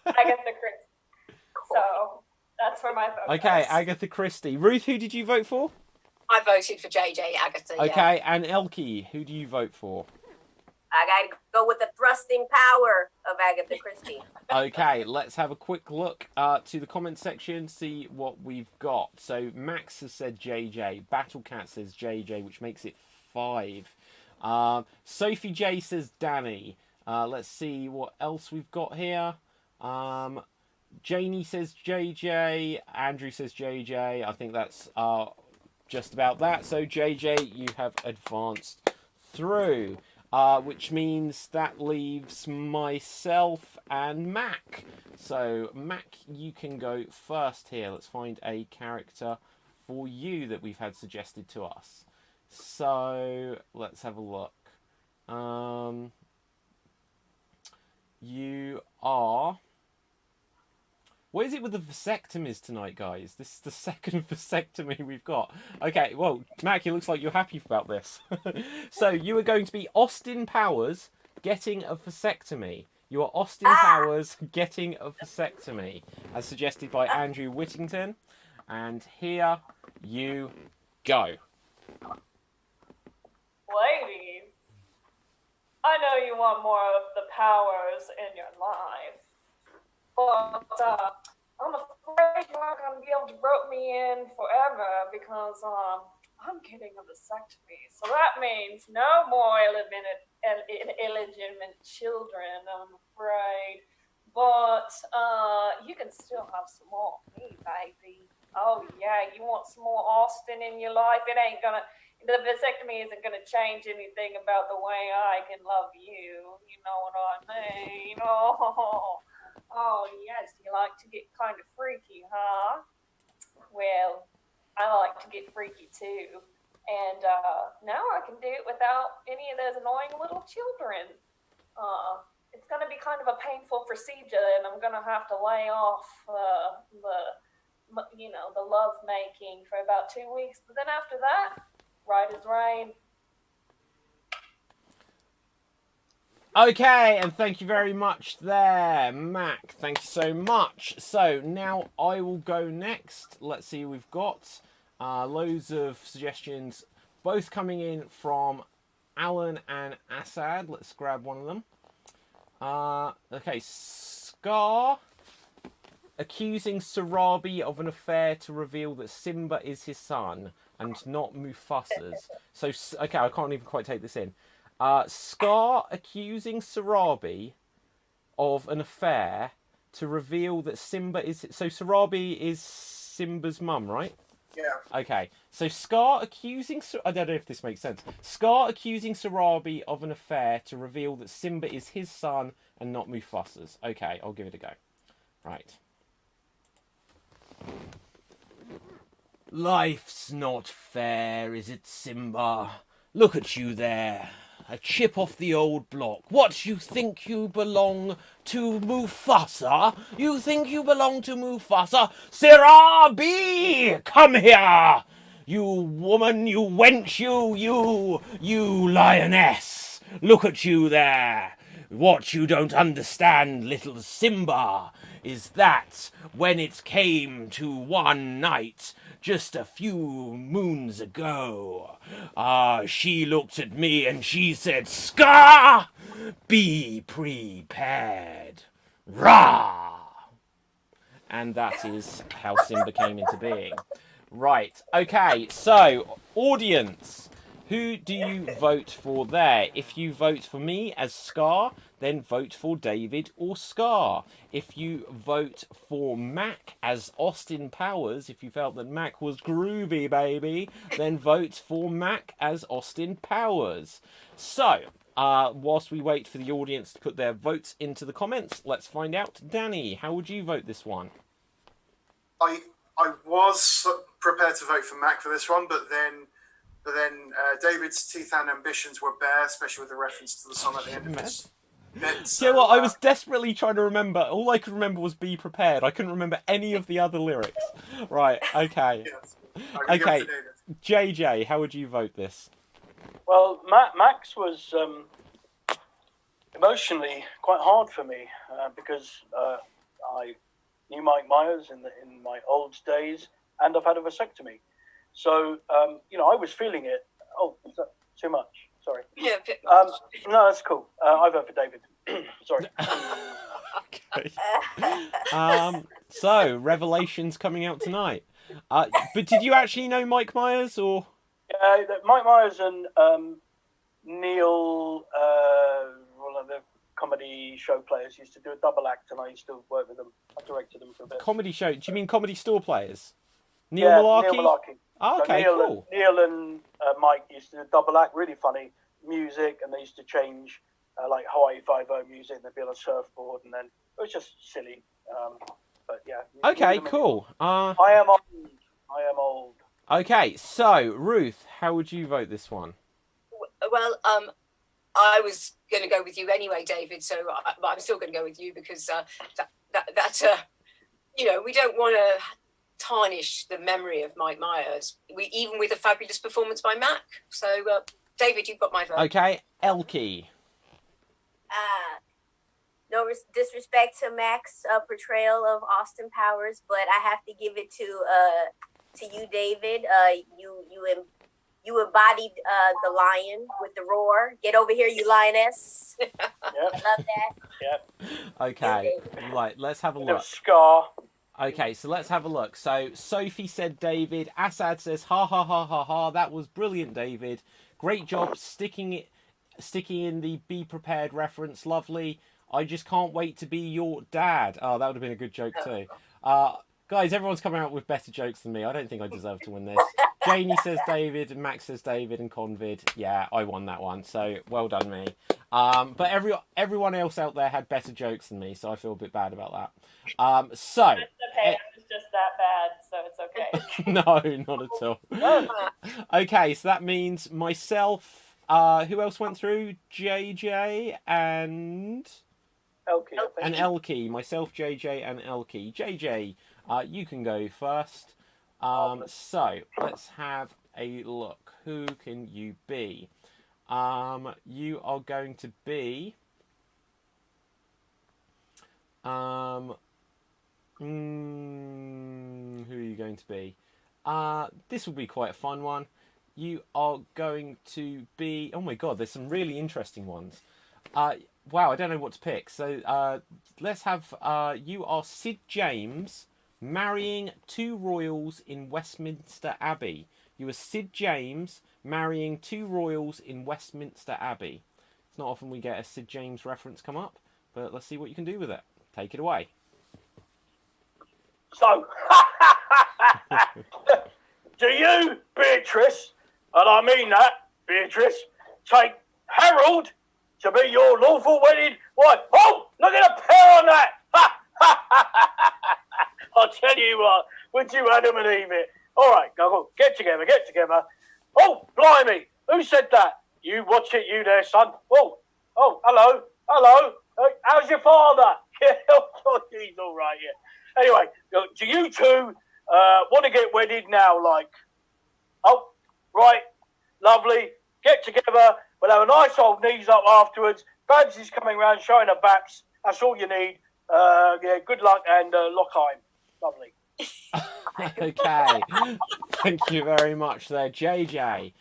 Agatha Christie. So that's for my vote. Okay, Agatha Christie. Ruth, who did you vote for? I voted for JJ Agatha. Okay, yeah. and Elkie, who do you vote for? I gotta go with the thrusting power of Agatha Christie. Okay, let's have a quick look to the comment section, see what we've got. So Max has said JJ, Battlecat says JJ, which makes it 5. Sophie J says Danny. Let's see what else we've got here. Janie says JJ, Andrew says JJ. I think that's just about that. So JJ, you have advanced through. Which means that leaves myself and Mac. So, Mac, you can go first here. Let's find a character for you that we've had suggested to us. So, let's have a look. You are... What is it with the vasectomies tonight, guys? This is the second vasectomy we've got. Okay, well, Mac, it looks like you're happy about this. So, you are going to be Austin Powers getting a vasectomy. You are Austin Powers getting a vasectomy, as suggested by Andrew Whittington. And here you go. Ladies, I know you want more of the powers in your life. But I'm afraid you're not going to be able to rope me in forever because I'm getting a vasectomy. So that means no more illegitimate children, I'm afraid. But you can still gonna have some more of me, baby. Oh yeah, you want some more Austin in your life? The vasectomy isn't gonna change anything about the way I can love you. You know what I mean? Oh yes, you like to get kind of freaky, huh? Well, I like to get freaky too. And now I can do it without any of those annoying little children. It's going to be kind of a painful procedure, and I'm going to have to lay off the love making for about 2 weeks. But then after that, right as rain. Okay, and thank you very much there, Mac. Thank you so much. So now I will go next. Let's see who we've got. Loads of suggestions, both coming in from Alan and Assad. Let's grab one of them. Okay, Scar accusing Sarabi of an affair to reveal that Simba is his son and not Mufasa's. So, okay, I can't even quite take this in. Scar accusing Sarabi of an affair to reveal that Simba is... So Sarabi is Simba's mum, right? Yeah. Okay, so Scar accusing... I don't know if this makes sense. Scar accusing Sarabi of an affair to reveal that Simba is his son and not Mufasa's. Okay, I'll give it a go. Right. Life's not fair, is it, Simba? Look at you there. A chip off the old block. What, you think you belong to Mufasa? You think you belong to Mufasa? Sarabi! Come here! You woman, you wench, you lioness! Look at you there! What you don't understand, little Simba, is that when it came to one night, just a few moons ago, she looked at me and she said, Scar, be prepared. Rah! And that is how Simba came into being. Right, okay, so, audience, who do you vote for there? If you vote for me as Scar, then vote for David or Scar. If you vote for Mac as Austin Powers, if you felt that Mac was groovy, baby, then vote for Mac as Austin Powers. So, whilst we wait for the audience to put their votes into the comments, let's find out. Danny, how would you vote this one? I was prepared to vote for Mac for this one, but then David's teeth and ambitions were bare, especially with the reference to the song at the end of this. So, you know what? I was desperately trying to remember. All I could remember was "Be prepared." I couldn't remember any of the other lyrics. Right? Okay. Yes. Okay. JJ, how would you vote this? Well, Max was emotionally quite hard for me because I knew Mike Myers in my old days, and I've had a vasectomy. So, I was feeling it. Oh, is that too much? Sorry. Yeah. No, that's cool. I vote for David. Sorry. Okay. So, Revelation's coming out tonight. But did you actually know Mike Myers, or? Yeah, Mike Myers and Neil, one of the comedy show players, used to do a double act, and I used to work with them. I directed them for a bit. Comedy show? Do you mean Comedy Store Players? Neil Malarkey? Neil Malarkey. Oh, okay, so cool. Neil and Mike used to do a double act, really funny music, and they used to change like Hawaii Five-0 music, and they'd be on a surfboard, and then it was just silly. But yeah. Okay, cool. I am old. Okay, so Ruth, how would you vote this one? Well, I was going to go with you anyway, David. So I'm still going to go with you because we don't want to tarnish the memory of Mike Myers. Even with a fabulous performance by Mac. So, David, you've got my vote. Okay, Elkie. No disrespect to Mac's portrayal of Austin Powers, but I have to give it to you, David. You embodied the lion with the roar. Get over here, you lioness. Yep. I love that. Yep. Okay, right, let's have a look. Scar. Okay, so let's have a look. So Sophie said David. Assad says ha ha ha ha ha. That was brilliant, David. Great job sticking in the "Be Prepared" reference. Lovely. I just can't wait to be your dad. Oh, that would have been a good joke too. Guys, everyone's coming out with better jokes than me. I don't think I deserve to win this. Janie says David, and Max says David, and Convid. Yeah, I won that one, so well done me. But everyone else out there had better jokes than me, so I feel a bit bad about that. It's okay. It's just that bad, so it's okay. No, not at all. Okay, so that means myself. Who else went through? JJ and Elkie. And Elkie. Myself, JJ, and Elkie. JJ, you can go first. So let's have a look. Who can you be? You are going to be. Who are you going to be? This will be quite a fun one. You are going to be... Oh my god, there's some really interesting ones. Wow, I don't know what to pick. So let's have... you are Sid James marrying two royals in Westminster Abbey. You are Sid James marrying two royals in Westminster Abbey. It's not often we get a Sid James reference come up, but let's see what you can do with it. Take it away. So, do you, Beatrice, and I mean that, Beatrice, take Harold to be your lawful wedded wife? Oh, look at the pair on that! I'll tell you what, would you Adam and Eve it? All right, go, get together. Oh, blimey, who said that? You watch it, you there, son. Oh, hello. How's your father? He's all right, yeah. Anyway, do you two want to get wedded now, like? Oh, right, lovely. Get together. We'll have a nice old knees up afterwards. Babs is coming round showing her baps. That's all you need. Yeah, good luck and Lockheim. Lovely. Okay. Thank you very much there, JJ.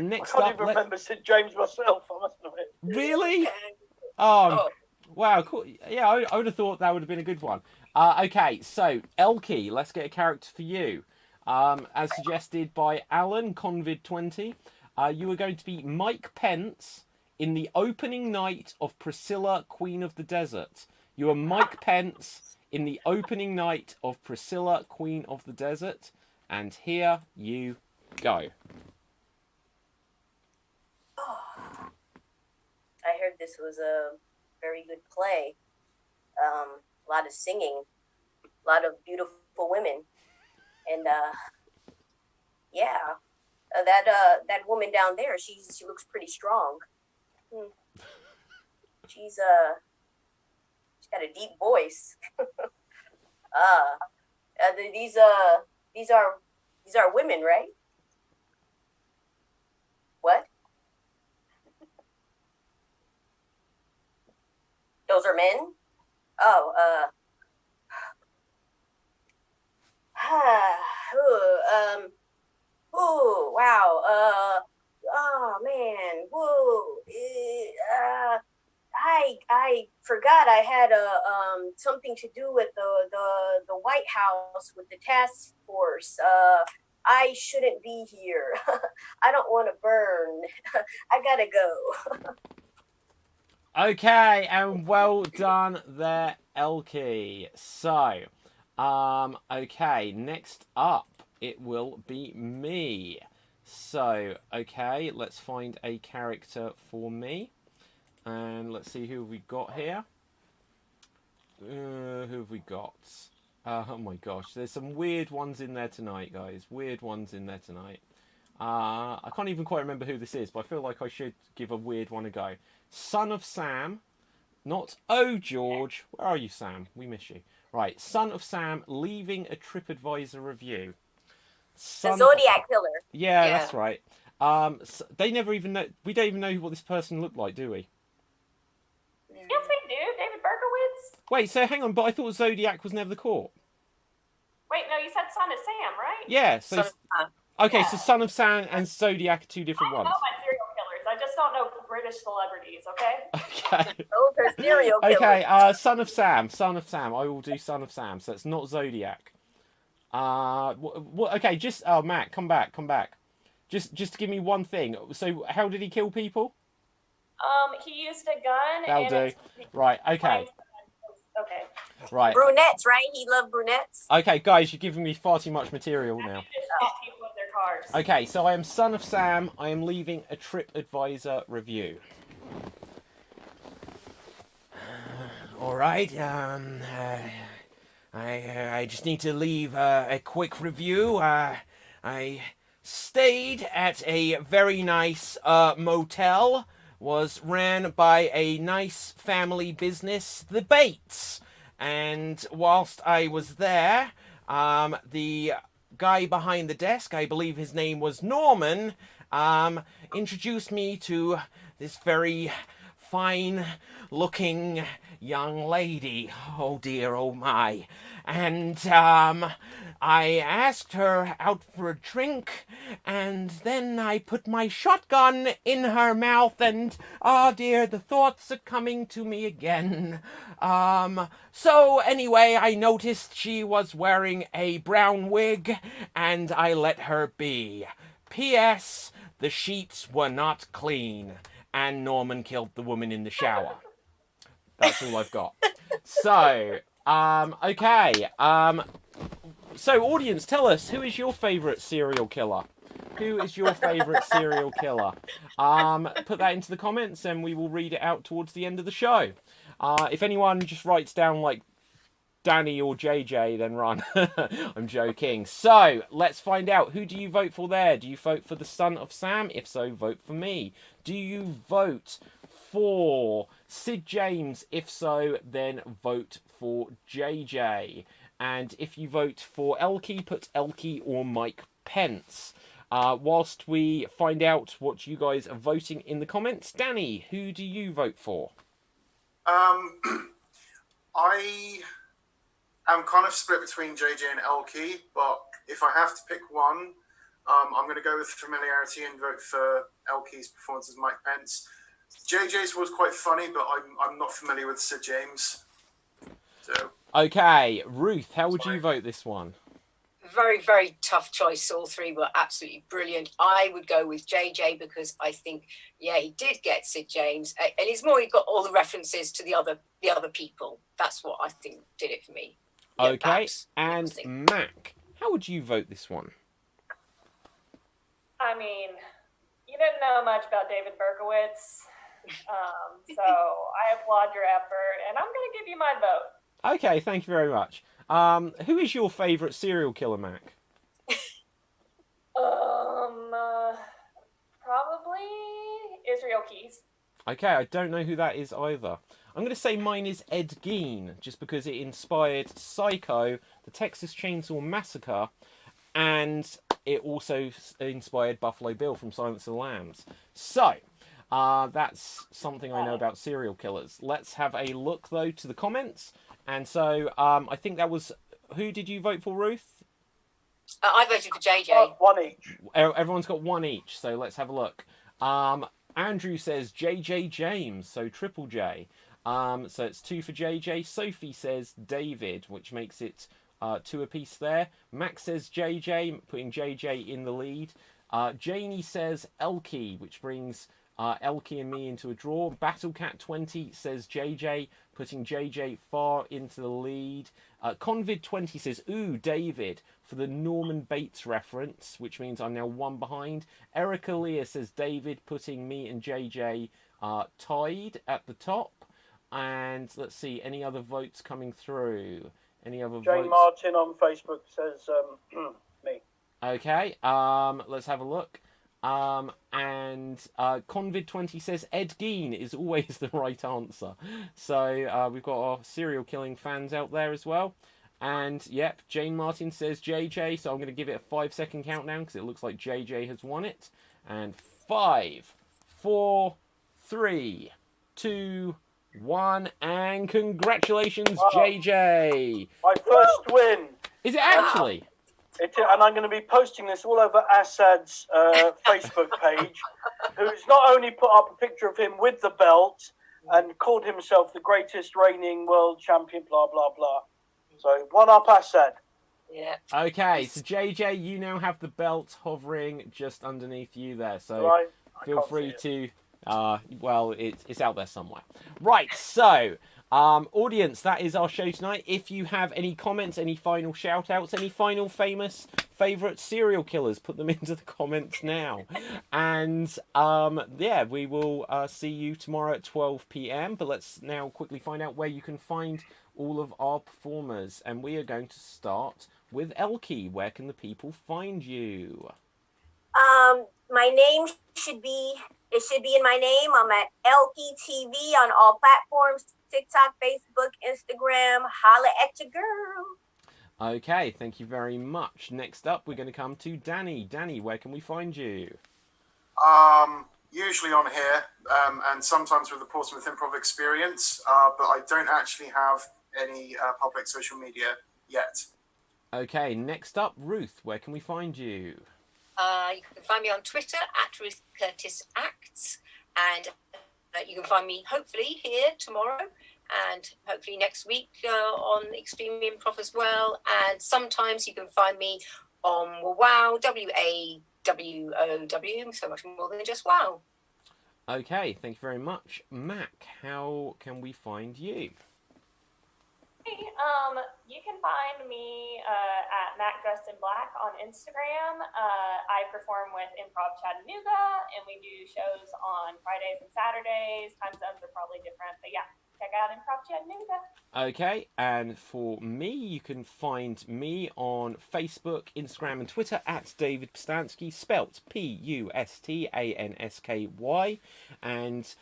Next I can't up... even remember Sid James myself, I must admit. Really? Oh, wow, cool. Yeah, I would have thought that would have been a good one. Okay, so, Elkie, let's get a character for you. As suggested by Alan, Convid20, you are going to be Mike Pence in the opening night of Priscilla, Queen of the Desert. You are Mike Pence in the opening night of Priscilla, Queen of the Desert. And here you go. I heard this was a very good play. A lot of singing, a lot of beautiful women, and that woman down there, she looks pretty strong. She's got a deep voice. These are women, right? What? Those are men? Oh, wow. Oh man. Whoa. I forgot I had something to do with the White House with the task force. I shouldn't be here. I don't want to burn. I gotta go. Okay, and well done there, Elkie. So, okay, next up, it will be me. So, okay, let's find a character for me. And let's see who we got here. Who have we got? Oh my gosh, there's some weird ones in there tonight, guys. Weird ones in there tonight. I can't even quite remember who this is, but I feel like I should give a weird one a go. Son of Sam, not Oh George. Where are you, Sam? We miss you. Right, Son of Sam leaving a TripAdvisor review. The Zodiac Killer. Yeah, that's right. So they never even know. We don't even know what this person looked like, do we? Yes, we do. David Berkowitz. Wait, so hang on, but I thought Zodiac was never the court. Wait, no, you said Son of Sam, right? Yeah, so... Okay, so Son of Sam and Zodiac are two different ones. I know my serial killers. I just don't know British celebrities, okay? Okay. Oh, they're serial killers. Okay, Son of Sam. Son of Sam. I will do Son of Sam, so it's not Zodiac. Okay, just... Oh, Matt, come back. Just to give me one thing. So, how did he kill people? He used a gun. That'll do. Right, okay. Okay. Right. Brunettes, right? He loved brunettes. Okay, guys, you're giving me far too much material now. Just stop people with their cars. Okay, so I am Son of Sam. I am leaving a TripAdvisor review. All right. I just need to leave a quick review. I stayed at a very nice motel. Was ran by a nice family business, the Bates. And whilst I was there, the guy behind the desk, I believe his name was Norman, introduced me to this very fine-looking young lady. Oh dear, oh my. And I asked her out for a drink, and then I put my shotgun in her mouth, and oh dear, the thoughts are coming to me again. So anyway, I noticed she was wearing a brown wig, and I let her be. P.S. The sheets were not clean, and Norman killed the woman in the shower. That's all I've got. So, okay. So, audience, tell us, who is your favourite serial killer? Who is your favourite serial killer? Put that into the comments and we will read it out towards the end of the show. If anyone just writes down, like, Danny or JJ, then run. I'm joking. So, let's find out. Who do you vote for there? Do you vote for the Son of Sam? If so, vote for me. Do you vote for Sid James? If so, then vote for JJ. And if you vote for Elkie, put Elkie or Mike Pence. Whilst we find out what you guys are voting in the comments, Danny, who do you vote for? I am kind of split between JJ and Elkie, but if I have to pick one, I'm going to go with familiarity and vote for Elkie's performance as Mike Pence. JJ's was quite funny, but I'm not familiar with Sid James. So. Okay, Ruth, how would you vote this one? Very, very tough choice. All three were absolutely brilliant. I would go with JJ because I think, yeah, he did get Sid James, and he's more. He got all the references to the other people. That's what I think did it for me. Yeah, okay, perhaps. and Mac, how would you vote this one? I mean, you didn't know much about David Berkowitz, so I applaud your effort, and I'm going to give you my vote. Okay, thank you very much. Who is your favourite serial killer, Mac? Probably Israel Keys. Okay, I don't know who that is either. I'm going to say mine is Ed Gein, just because it inspired Psycho, the Texas Chainsaw Massacre, and it also inspired Buffalo Bill from Silence of the Lambs. So, that's something I know about serial killers. Let's have a look, though, to the comments. And so, I think that was... Who did you vote for, Ruth? I voted for JJ. One each. Everyone's got one each, so let's have a look. Andrew says JJ James, so Triple J. So it's 2 for JJ. Sophie says David, which makes it 2 apiece there. Max says JJ, putting JJ in the lead. Janie says Elkie, which brings Elkie and me into a draw. Battlecat20 says JJ, putting JJ far into the lead. Convid20 says, ooh, David, for the Norman Bates reference, which means I'm now 1 behind. Erica Leah says David, putting me and JJ tied at the top. And let's see, any other votes coming through? Any other votes? Jane Martin on Facebook says me. Okay, let's have a look. And Convid20 says Ed Gein is always the right answer. So we've got our serial killing fans out there as well. And yep, Jane Martin says JJ, so I'm going to give it a 5-second countdown because it looks like JJ has won it. And 5, 4, 3, 2, 1, and congratulations, JJ! My first win! Is it actually? And I'm going to be posting this all over Assad's Facebook page, who's not only put up a picture of him with the belt and called himself the greatest reigning world champion, blah, blah, blah. So, one up Assad. Yeah. Okay, so JJ, you now have the belt hovering just underneath you there. So right. feel free to, well, it's out there somewhere. Right, so Audience, that is our show tonight. If you have any comments, any final shout outs, any final famous favourite serial killers, put them into the comments now. And yeah, we will see you tomorrow at 12 p.m. But let's now quickly find out where you can find all of our performers. And we are going to start with Elkie. Where can the people find you? My name should be in my name. I'm at Elkie TV on all platforms, TikTok, Facebook, Instagram. Holla at your girl. Okay, thank you very much. Next up, we're going to come to Danny. Danny, where can we find you? Usually on here, and sometimes with the Portsmouth Improv Experience, but I don't actually have any public social media yet. Okay, next up, Ruth, where can we find you? You can find me on Twitter at Ruth Curtis Acts, and you can find me hopefully here tomorrow and hopefully next week on Extreme Improv as well. And sometimes you can find me on WOW, WAWOW, so much more than just WOW. Okay, thank you very much. Mac, how can we find you? Hey, you can find me at Mac Dressed in Black on Instagram. I perform with Improv Chattanooga, and we do shows on Fridays and Saturdays. Time zones are probably different, but yeah, check out Improv Chattanooga. Okay, and for me, you can find me on Facebook, Instagram, and Twitter at David Pustansky, spelt Pustansky, and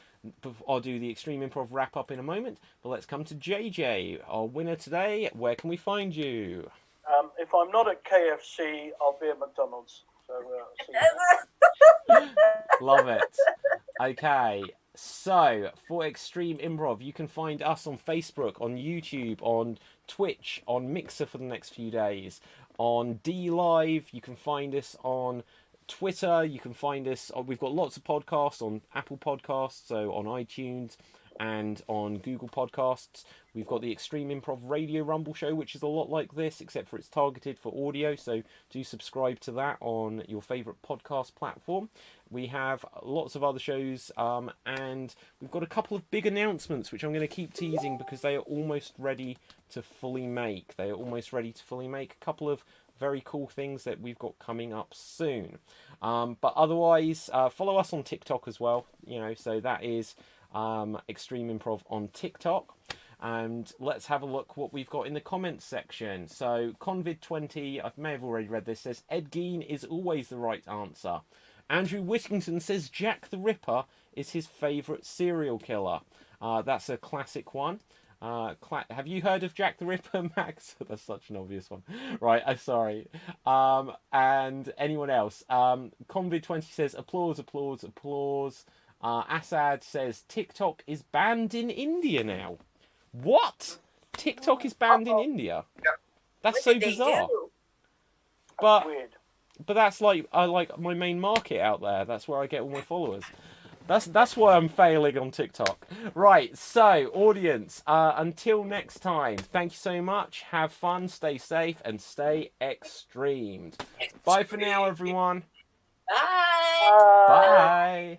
I'll do the Extreme Improv wrap-up in a moment, but let's come to JJ, our winner today. Where can we find you? If I'm not at KFC, I'll be at McDonald's. So, see you. Love it. Okay, so for Extreme Improv, you can find us on Facebook, on YouTube, on Twitch, on Mixer for the next few days, on D Live. You can find us on Twitter. You can find us. We've got lots of podcasts on Apple Podcasts, so on iTunes and on Google Podcasts. We've got the Extreme Improv Radio Rumble Show, which is a lot like this, except for it's targeted for audio, so do subscribe to that on your favourite podcast platform. We have lots of other shows, and we've got a couple of big announcements, which I'm going to keep teasing because they are almost ready to fully make. A couple of very cool things that we've got coming up soon. But otherwise, follow us on TikTok as well, so that is Extreme Improv on TikTok. And let's have a look what we've got in the comments section. So Convid20, I may have already read this, says Ed Gein is always the right answer. Andrew Whittington says Jack the Ripper is his favourite serial killer. That's a classic one. Have you heard of Jack the Ripper, Max? That's such an obvious one. Right, I'm sorry. And anyone else? Convid20 says applause, applause, applause. Assad says TikTok is banned in India now. What? TikTok is banned in India? That's so bizarre. But that's like my main market out there. That's where I get all my followers. That's why I'm failing on TikTok. Right, so audience, until next time, thank you so much. Have fun, stay safe, and stay extremed. Bye for now, everyone. Bye. Bye.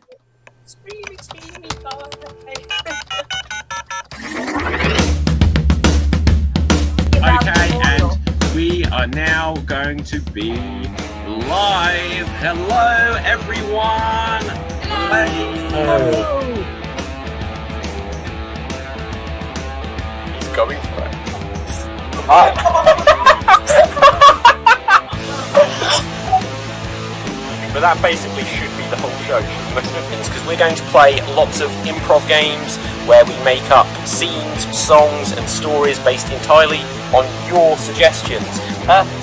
Okay, and we are now going to be live. Hello, everyone. Hello. He's going for it. But that basically should be the whole show, because we're going to play lots of improv games where we make up scenes, songs, and stories based entirely on your suggestions.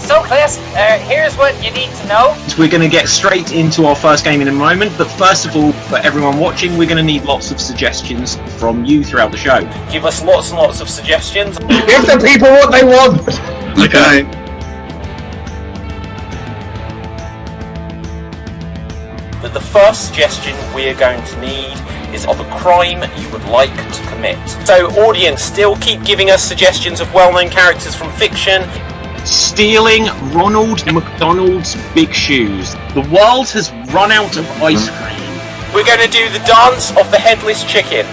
So Chris, here's what you need to know. We're going to get straight into our first game in a moment, but first of all, for everyone watching, we're going to need lots of suggestions from you throughout the show. Give us lots and lots of suggestions. Give the people what they want! Okay. But the first suggestion we're going to need is of a crime you would like to commit. So, audience, still keep giving us suggestions of well-known characters from fiction. Stealing Ronald McDonald's big shoes. The world has run out of ice cream. We're going to do the dance of the headless chickens.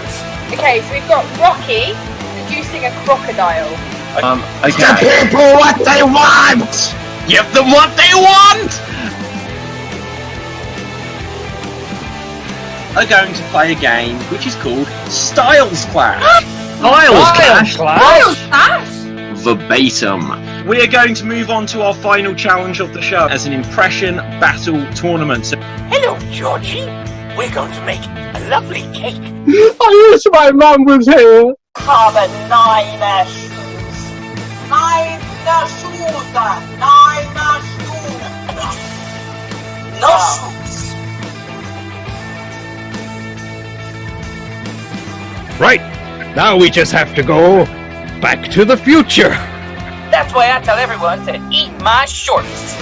Okay, so we've got Rocky, the seducing a crocodile. Okay. The people what they want! Give them what they want! Are going to play a game which is called Styles Clash. Styles Clash? Verbatim. We are going to move on to our final challenge of the show as an impression battle tournament. So, Hello, Georgie. We're going to make a lovely cake. I wish my mum was here. Have a nine shoes. Nine shoes. No shoes. Right. Now we just have to go back to the future. That's why I tell everyone to eat my shorts.